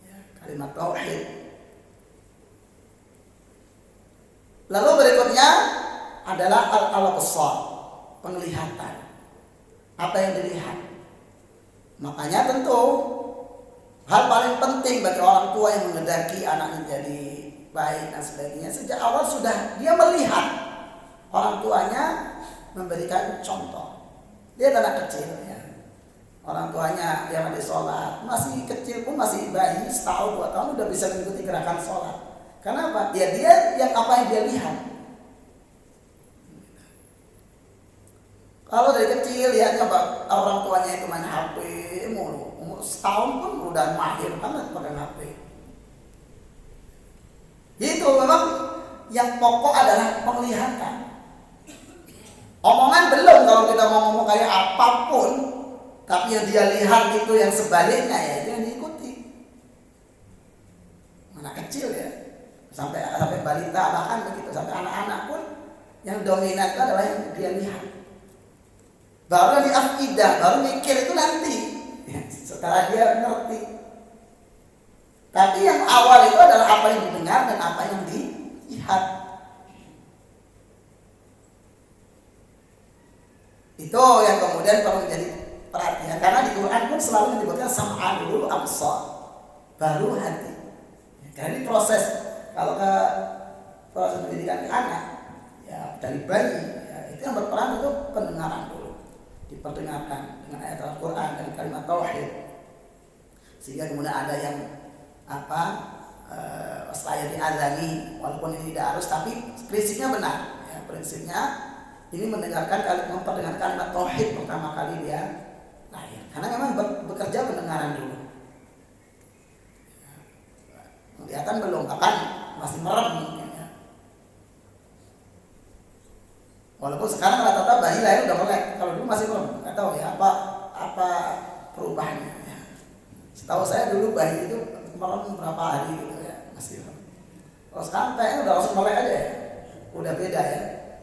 ya, kalimat tauhid. Lalu berikutnya adalah al-absar, penglihatan. Apa yang dilihat? Makanya tentu hal paling penting bagi orang tua yang menghendaki anaknya jadi baik dan sebagainya, sejak awal sudah dia melihat orang tuanya memberikan contoh. Dia anak kecil ya. Orang tuanya yang ada sholat, masih kecil pun, masih bayi, setahun 2 tahun udah bisa mengikuti gerakan sholat. Karena apa? Dia yang apa yang dia lihat. Kalau dari kecil lihatnya orang tuanya itu main HP mulu, umur setahun pun udah mahir banget pegang HP. Itu memang yang pokok adalah penglihatan. Omongan belum, kalau kita mau ngomong kayak apapun, tapi yang dia lihat itu yang sebaliknya, ya itu yang diikuti. Anak kecil ya, sampai balita bahkan begitu, sampai anak-anak pun yang dominan itu adalah yang dia lihat. Baru di akidah, baru mikir itu nanti setelah dia ngerti. Tapi yang awal itu adalah apa yang didengar dan apa yang dilihat. Itu yang kemudian perlu menjadi perhatian, karena di Quran pun selalu menyebutkan sam'a dulu, absar, baru hati. Karena ini proses, kalau ke proses pendidikan anak, ya dari bayi, ya, itu yang berperan itu pendengaran dulu. Diperdengarkan dengan ayat Al-Quran dan kalimat tauhid, sehingga kemudian ada yang setelah diazani, walaupun ini tidak harus, tapi prinsipnya benar ya, prinsipnya ini memperdengarkan kalimat tauhid pertama kali dia lahir, karena memang bekerja pendengaran dulu. Kelihatan belum, bahkan masih merem mungkin ya. Walaupun sekarang rata-rata bayi lahir udah melek, kalau dulu masih belum, nggak tahu ya apa perubahannya. Ya. Setahu saya dulu bayi itu merem berapa hari gitu ya, masih belum. Kalau sekarang kayaknya udah langsung melek aja ya, udah beda ya,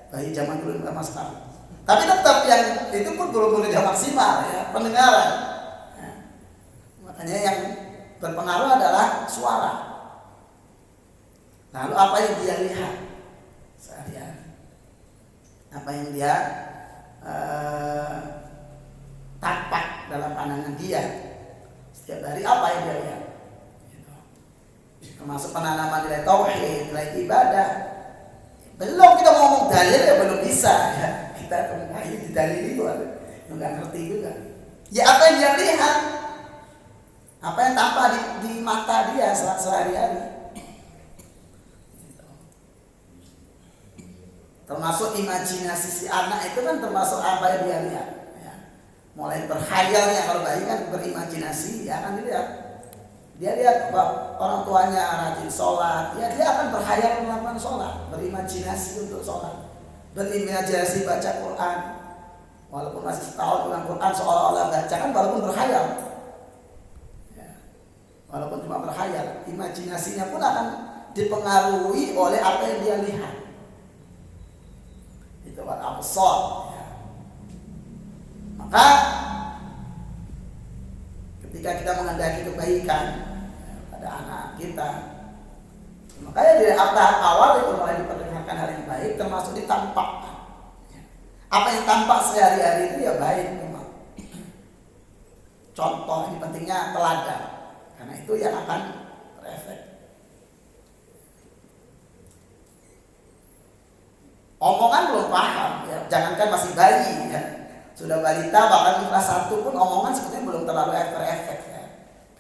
bayi zaman dulu sama sekarang. Tapi tetap yang itu pun belum udah maksimal ya, pendengaran. Ya. Makanya yang berpengaruh adalah suara. Lalu apa yang dia lihat sehari-hari, apa yang dia tampak dalam pandangan dia setiap hari, apa yang dia lihat, termasuk penanaman nilai tauhid, nilai ibadah. Belum kita ngomong dalil ya belum bisa ya. Kita kembali di dalil itu nggak ngerti juga. Ya apa yang dia lihat, apa yang tampak di mata dia sehari-hari. Termasuk imajinasi si anak itu kan termasuk apa yang dia lihat ya. Mulai berkhayalnya, kalau bayi kan berimajinasi ya, kan dia lihat orang tuanya rajin sholat ya, dia akan berkhayal melakukan sholat, berimajinasi untuk sholat, berimajinasi baca Quran, walaupun masih setahun dengan Quran seolah-olah baca, kan walaupun berkhayal ya. Walaupun cuma berkhayal, imajinasinya pun akan dipengaruhi oleh apa yang dia lihat. Itu al-absar ya. Maka ketika kita menghendaki kebaikan ya, pada anak kita, makanya dari tahap awal itu mulai diperdengarkan hal yang baik, termasuk ditampakkan ya. Apa yang tampak sehari-hari itu ya baik memang. Contoh, ini pentingnya teladan, karena itu yang akan berefek. Omongan belum paham ya, jangankan masih bayi ya, sudah balita bahkan kelas 1 pun omongan sebetulnya belum terlalu efek ya.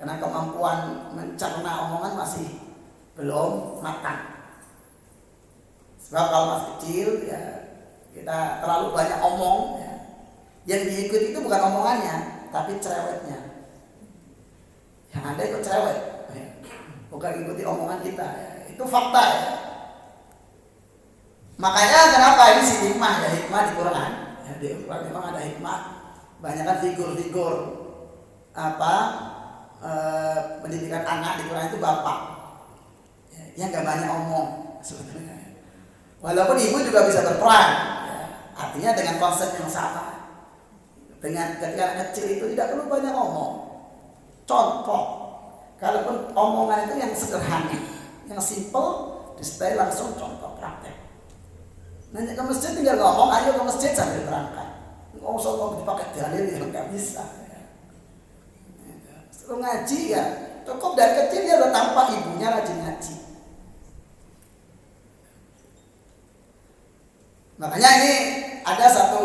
karena kemampuan mencerna omongan masih belum matang. Sebab kalau masih kecil ya kita terlalu banyak omong ya. Yang diikuti itu bukan omongannya, tapi cerewetnya. Yang ada ikut cerewet ya. Bukan ikuti omongan kita ya. Itu fakta ya. Makanya kenapa ini si hikmah ya, hikmah di Quran ya, di Quran memang ada hikmah. Banyak kan figur-figur pendidikan anak di Quran itu bapak ya, yang gak banyak omong sebetulnya. Walaupun ibu juga bisa berperan ya. Artinya dengan konsep yang sama. Dengan ketika anak kecil itu tidak perlu banyak omong. Contoh, kalaupun omongan itu yang sederhana, yang simple, disertai langsung contoh praktek. Nanya ke masjid tinggal ngomong, ayo ke masjid sambil berangkat. Nggak usah dipakai dalil yang nggak bisa. Ya. Suruh ngaji ya, cukup dari kecil dia udah tampak ibunya rajin ngaji. Makanya ini ada satu,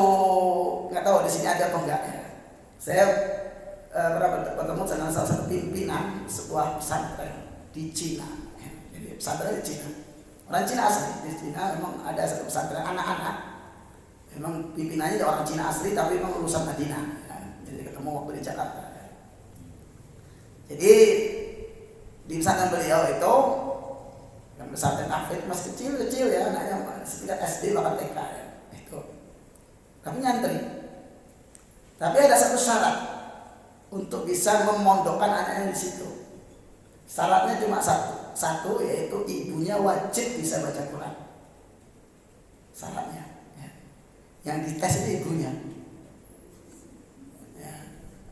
nggak tahu di sini ada apa enggak ya. Saya bertemu dengan salah satu pimpinan sebuah pesantren di Cina. Jadi pesantren di Cina. Orang Cina asli di Cina memang ada satu pesantren anak-anak. Memang pimpinannya orang Cina asli tapi memang lulusan Madinah. Ya. Jadi ketemu waktu di Jakarta. Ya. Jadi di pesantren beliau itu yang pesantren Afid masih kecil ya, anaknya sekitar SD bahkan TK ya. Itu. Tapi nyantri. Tapi ada satu syarat untuk bisa memondokkan anaknya di situ. Syaratnya cuma satu yaitu ibunya wajib bisa baca Quran. Syaratnya. Ya. Yang dites itu ibunya. Ya.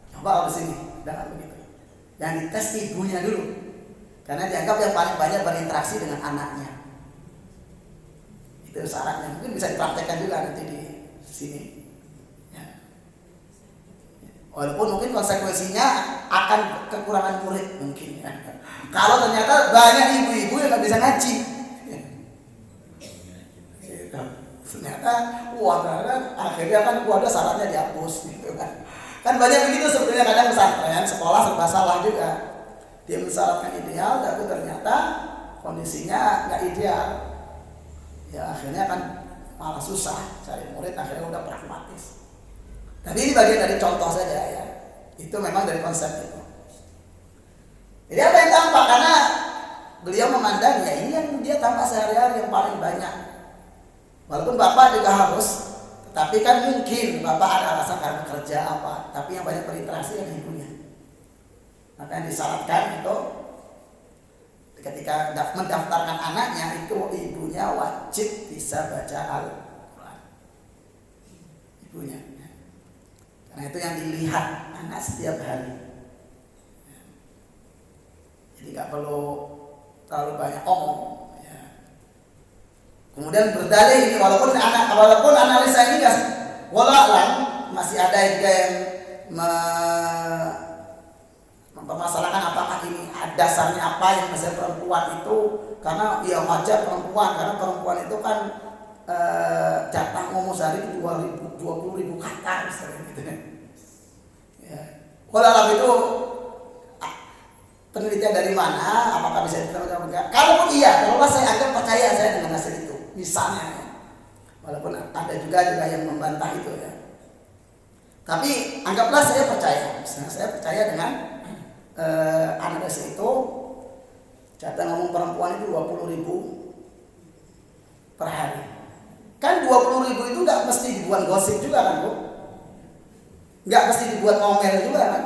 Coba kalau sini, jangan begitu. Yang dites ibunya dulu. Karena dianggap yang paling banyak berinteraksi dengan anaknya. Itu syaratnya. Mungkin bisa dipraktekkan juga nanti di sini. Ya. Walaupun mungkin konsekuensinya akan kekurangan murid mungkin. Ya. Kalau ternyata banyak ibu-ibu yang nggak bisa ngaji. Ya. Gitu. Ternyata akhirnya kan ada syaratnya dihapus gitu kan. Kan banyak begitu sebenarnya kadang pesantren, sekolah serba salah juga. Dia mensyaratkan ideal, tapi ternyata kondisinya nggak ideal. Ya akhirnya kan malah susah cari murid, akhirnya udah pragmatis. Tapi ini bagian dari contoh saja ya. Itu memang dari konsep itu. Jadi apa yang tampak? Karena beliau memandang ya ini yang dia tampak sehari-hari yang paling banyak. Walaupun bapak juga harus, tetapi kan mungkin bapak ada alasan karena kerja apa. Tapi yang banyak berinteraksi yang ibunya. Maka yang disyaratkan itu ketika mendaftarkan anaknya itu ibunya wajib bisa baca Al-Quran. Ibunya. Karena itu yang dilihat anak setiap hari. Jadi nggak perlu terlalu banyak omong. Ya. Kemudian berdalih ini walaupun analisa ini nggak walau masih ada juga yang mempermasalahkan apakah ini dasarnya apa yang misalnya perempuan itu karena ya wajar perempuan karena perempuan itu kan jatah ngomong sehari itu 20.000 kata misalnya gitu ya. Walau itu penelitian dari mana, apakah bisa diterima enggak? Kalaupun iya, kalau saya agak percaya saya dengan hasil itu misalnya ya. Walaupun ada juga yang membantah itu ya. Tapi anggaplah saya percaya, misalnya saya percaya dengan analisis itu jatah ngomong perempuan itu 20.000 per hari. Kan 20.000 itu nggak mesti dibuat gosip juga kan Bu? Nggak mesti dibuat ngomel juga kan?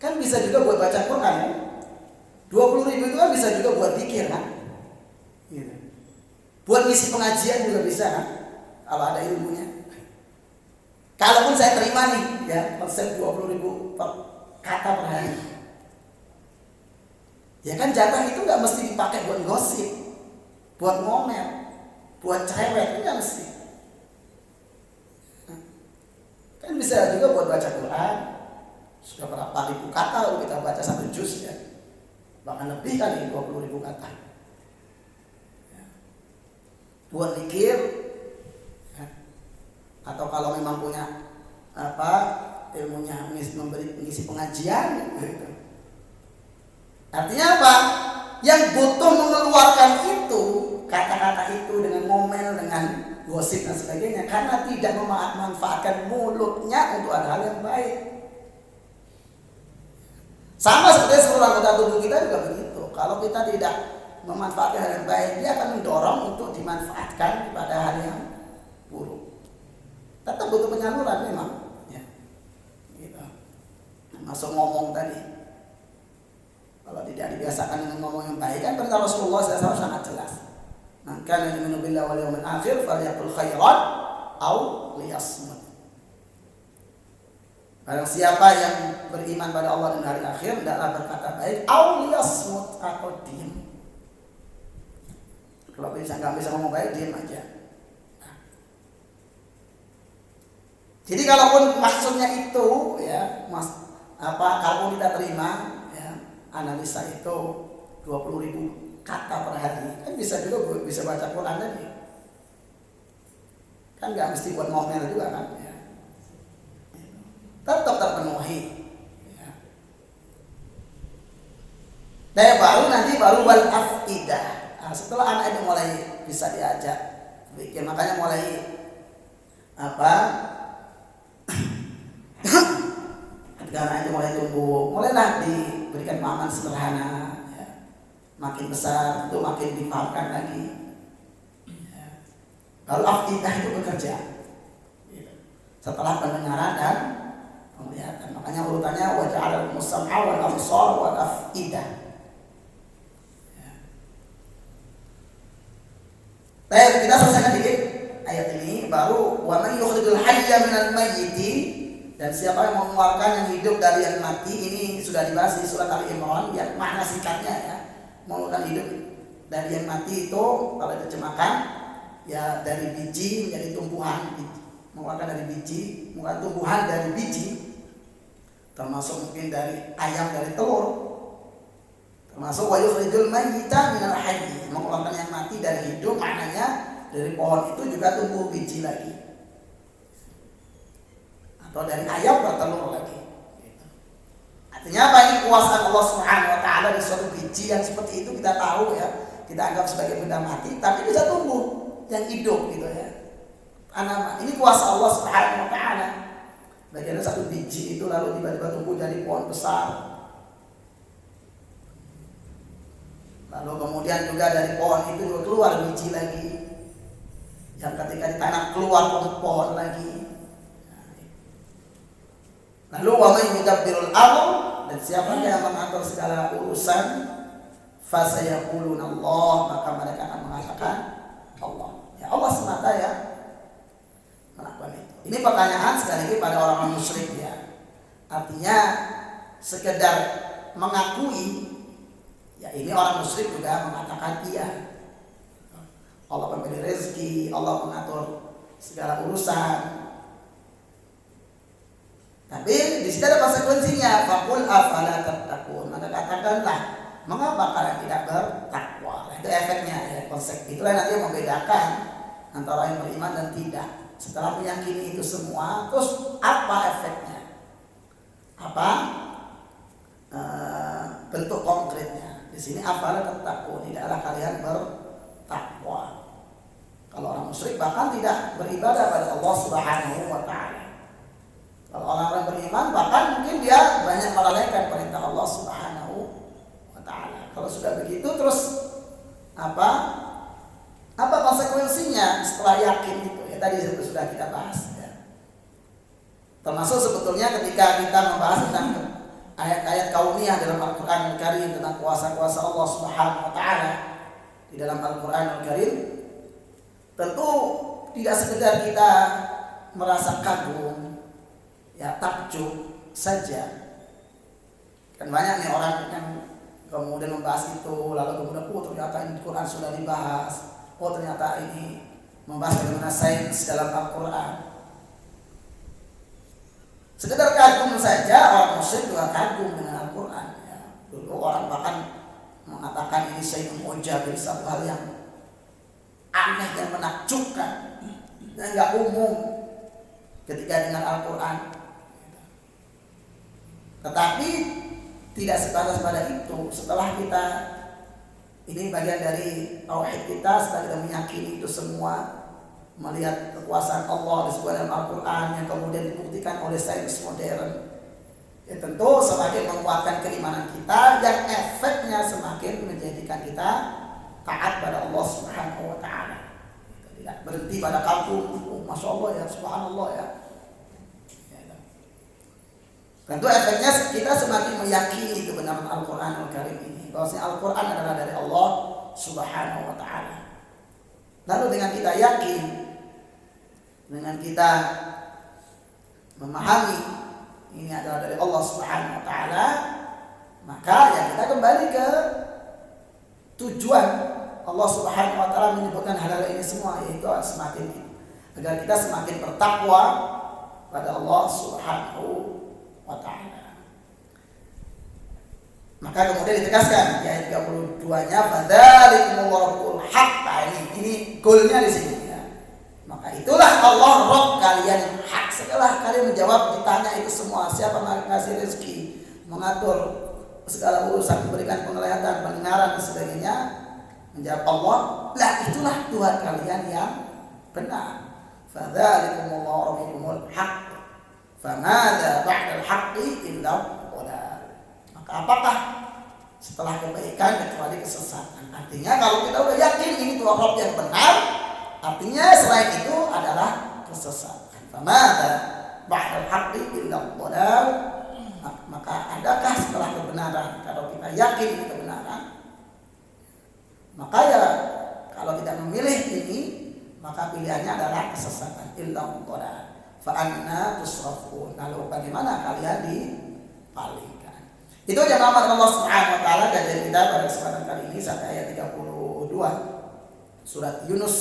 Kan bisa juga buat baca Quran kan? 20.000 itu kan bisa juga buat zikir kan? Gitu. Buat misi pengajian juga bisa kan? Kalau ada ilmunya. Kalaupun saya terima nih ya konsep 20.000 kata per hari. Ya kan jatah itu nggak mesti dipakai buat gosip, buat ngomel, buat cerewet, itu nggak mesti. Kan bisa juga buat baca Quran. Sudah berapa ribu kata kalau kita baca satu juz ya, bahkan lebih kali 20.000 kata. Ya. Buat zikir, ya. Atau kalau memang punya ilmunya mengisi pengajian gitu. Artinya apa? Yang butuh mengeluarkan itu, kata-kata itu dengan ngomel, dengan gosip dan sebagainya, karena tidak memanfaatkan mulutnya untuk hal-hal yang baik. Sama seperti seluruh anggota tubuh kita juga begitu. Kalau kita tidak memanfaatkan hal yang baik, dia akan mendorong untuk dimanfaatkan pada hal yang buruk. Tetap butuh penyaluran memang. Ya. Gitu. Masuk ngomong tadi. Kalau tidak dibiasakan dengan ngomong yang baik, kan perintah Rasulullah SAW sangat jelas. Man kana yu'minu billahi wal yawmil akhir falyaqul khairan aw liyasmut. Barang siapa yang beriman pada Allah dan hari akhir, hendaklah berkata baik, aw liyasmut, atau diam. Kalau nggak bisa ngomong baik, diam aja. Nah. Jadi kalaupun maksudnya itu, ya, kalau kita terima, ya, analisa itu 20.000 kata per hari, kan bisa juga bisa baca Quran tadi. Kan nggak mesti buat ngomel juga kan, ya. Tetap terpenuhi. Ya. Dan baru wal afidah. Nah, setelah anak itu mulai bisa diajak pikir, makanya mulai ketika anak itu mulai tumbuh, mulailah diberikan pemahaman sederhana, ya. Makin besar itu makin dipahamkan lagi, ya. Lalu afidah itu bekerja, ya. Setelah pendengaran dan penglihatan, makanya urutannya wa ja'ala al-sam'a wal absar wal afidah. Baik, kita selesaikan dikit ayat ini, baru wa may yukhrijul hayya minal mayyiti, dan siapa yang mengeluarkan yang hidup dari yang mati. Ini sudah dibahas di surat Al-Imran, ya, makna singkatnya, ya, mengeluarkan hidup dari yang mati itu kalau diterjemahkan, ya, dari biji menjadi tumbuhan, mengeluarkan dari biji, mengeluarkan tumbuhan dari biji, termasuk mungkin dari ayam, dari telur, termasuk wa yukhrijul mayyita minal hayy, mengeluarkan yang mati dari hidup, maknanya dari pohon itu juga tumbuh biji lagi, atau dari ayam bertelur lagi. Artinya apa? Ini kuasa Allah Subhanahu wa taala di suatu biji yang seperti itu, kita tahu, ya, kita anggap sebagai benda mati tapi bisa tumbuh yang hidup gitu, ya. Tanaman. Ini kuasa Allah Subhanahu wa taala. Bagian satu biji itu lalu tiba-tiba tumbuh jadi pohon besar. Lalu kemudian juga dari pohon itu juga keluar biji lagi, yang ketika ditanam keluar pohon lagi. Lalu wa may yudabbirul amr, dan siapa yang mengatur segala urusan, fasayaquluna Allah, maka mereka akan mengatakan Allah. Ya, Allah semata, ya, melakukan itu. Ini pertanyaan sekali lagi pada orang-orang musyrik, ya. Artinya sekedar mengakui. Ya, ini orang musyrik juga mengatakan iya, Allah pemberi rezeki, Allah mengatur segala urusan. Tapi di sini ada konsekuensinya. Faqul afala tattaqun, maka katakanlah, mengapa kalian tidak bertakwa? Itu efeknya, ya, konsep. Itulah nanti yang membedakan antara yang beriman dan tidak. Setelah meyakini itu semua, terus apa efeknya? Apa bentuk konkretnya? Di sini afala tattaqun, tidaklah kalian bertakwa. Kalau orang musyrik bahkan tidak beribadah pada Allah Subhanahu wa taala. Kalau orang-orang beriman bahkan mungkin dia banyak melalaikan perintah Allah Subhanahu wa taala. Kalau sudah begitu, terus apa konsekuensinya setelah yakin itu? Ya, tadi sudah kita bahas, ya. Termasuk sebetulnya ketika kita membahas tentang ayat-ayat kauniyah dalam Al-Quran Al-Karim tentang kuasa-kuasa Allah Subhanahu wa taala di dalam Al-Quran Al-Karim, tentu tidak sekedar kita merasa kagum, ya, takjub saja. Kan banyak nih orang yang kemudian membahas itu, lalu kemudian ternyata ini Quran sudah dibahas, ternyata ini membahas bagaimana sains dalam Al-Quran. Sekedar kagum saja, orang musyrik juga kagum dengan Al-Quran, ya. Dulu orang bahkan mengatakan ini syai'un ujab, jadi satu hal yang aneh, yang menakjubkan, dan nggak umum ketika dengan Al-Quran. Tetapi tidak sebatas pada itu. Setelah kita, ini bagian dari tauhid kita, setelah kita meyakini itu semua, melihat kekuasaan Allah disebut dalam Al-Quran yang kemudian dibuktikan oleh sains modern, ya tentu semakin menguatkan keimanan kita, yang efeknya semakin menjadikan kita taat pada Allah Subhanahu wa Ta'ala. Tidak berhenti pada kampung, masya Allah ya, subhanallah ya. Tentu efeknya kita semakin meyakini kebenaran Al-Quran Al-Karim ini, bahwasanya Al-Quran adalah dari Allah Subhanahu wa Ta'ala. Lalu dengan kita yakin, dengan kita memahami ini adalah dari Allah Subhanahu wa Ta'ala, maka ya kita kembali ke tujuan Allah Subhanahu wa Ta'ala menyebutkan hal-hal ini semua, yaitu semakin agar kita semakin bertakwa pada Allah Subhanahu wa Ta'ala. Maka kemudian ditegaskan di ayat 32-nya, fadzalikumullahu rabbul haqq. Ini goalnya di sini ya. Maka itulah Allah Rabb kalian yang hak. Setelah kalian menjawab ditanya itu semua, siapa ngasih rezeki, mengatur segala urusan, memberikan penglihatan, pendengaran dan sebagainya, menjawab Allah, lah itulah Tuhan kalian yang benar. Fadzalikumullahu rabbul haqq. Famada ba'dal haqqi illa dhalal. Maka apakah setelah kebaikan kecuali kesesatan? Artinya kalau kita udah yakin ini Tuhan Rabb yang benar, artinya selain itu adalah kesesatan. Famada ba'dal haqqi illa dhalal. Maka adakah setelah kebenaran? Kalau kita yakin ini kebenaran, maka ya kalau kita memilih ini, maka pilihannya adalah kesesatan. Illa dhalal. Fa'anna tusrafun. Lalu bagaimana kalian dipalingkan? Itu yang amat Allah Subhanahu wa Ta'ala kajian kita pada kesempatan kali ini sampai ayat 32 surat Yunus.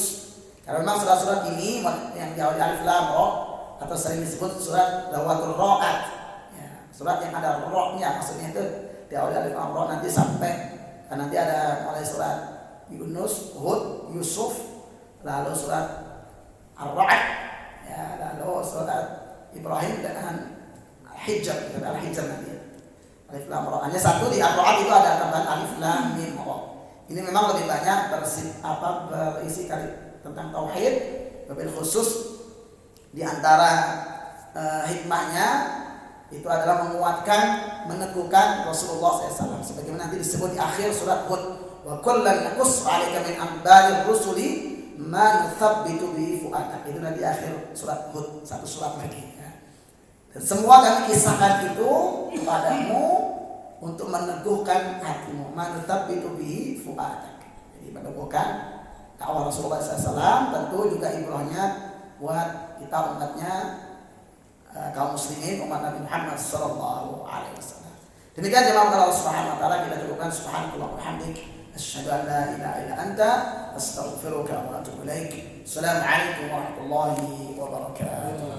Karena memang surat-surat ini yang diawali alif lam ra atau sering disebut surat Dawatul Ra'at ya, surat yang ada rohnya, maksudnya itu diawali alif lam ra nanti sampai nanti ada mulai surat Yunus, Hud, Yusuf, lalu surat Ar-Ra'd ya, lalu surat Ibrahim dan Al-Hijr, Al-Hijr nanti alif lam ra. Hanya satu di Ar-Ra'd itu ada tambahan alif lam mim ra. Ini memang lebih banyak berisi kali tentang tauhid, lebih khusus di antara hikmahnya itu adalah menguatkan, meneguhkan Rasulullah SAW. Sebagaimana nanti disebut di akhir surat Hud, wa kullan naqussu 'alaika min anba'ir rusuli ma nuthabbitu bihi fu'adak. Itu nanti akhir surat Hud, satu surat lagi ya. Dan semua kami kisahkan itu kepadamu untuk meneguhkan hatimu, ma nuthabbitu bihi fu'adak. Jadi meneguhkan dakwah Rasulullah SAW, tentu juga ibrahnya buat kita umatnya, kaum muslimin, umat Nabi Muhammad sallallahu alaihi wasallam. Demikian jemaah Allah Subhanahu wa taala, kita cukupkan subhanallah wa bihamdik, asyhadu an la ilaha illa anta, astaghfiruka wa atubu ilaik. Assalamualaikum warahmatullahi wabarakatuh.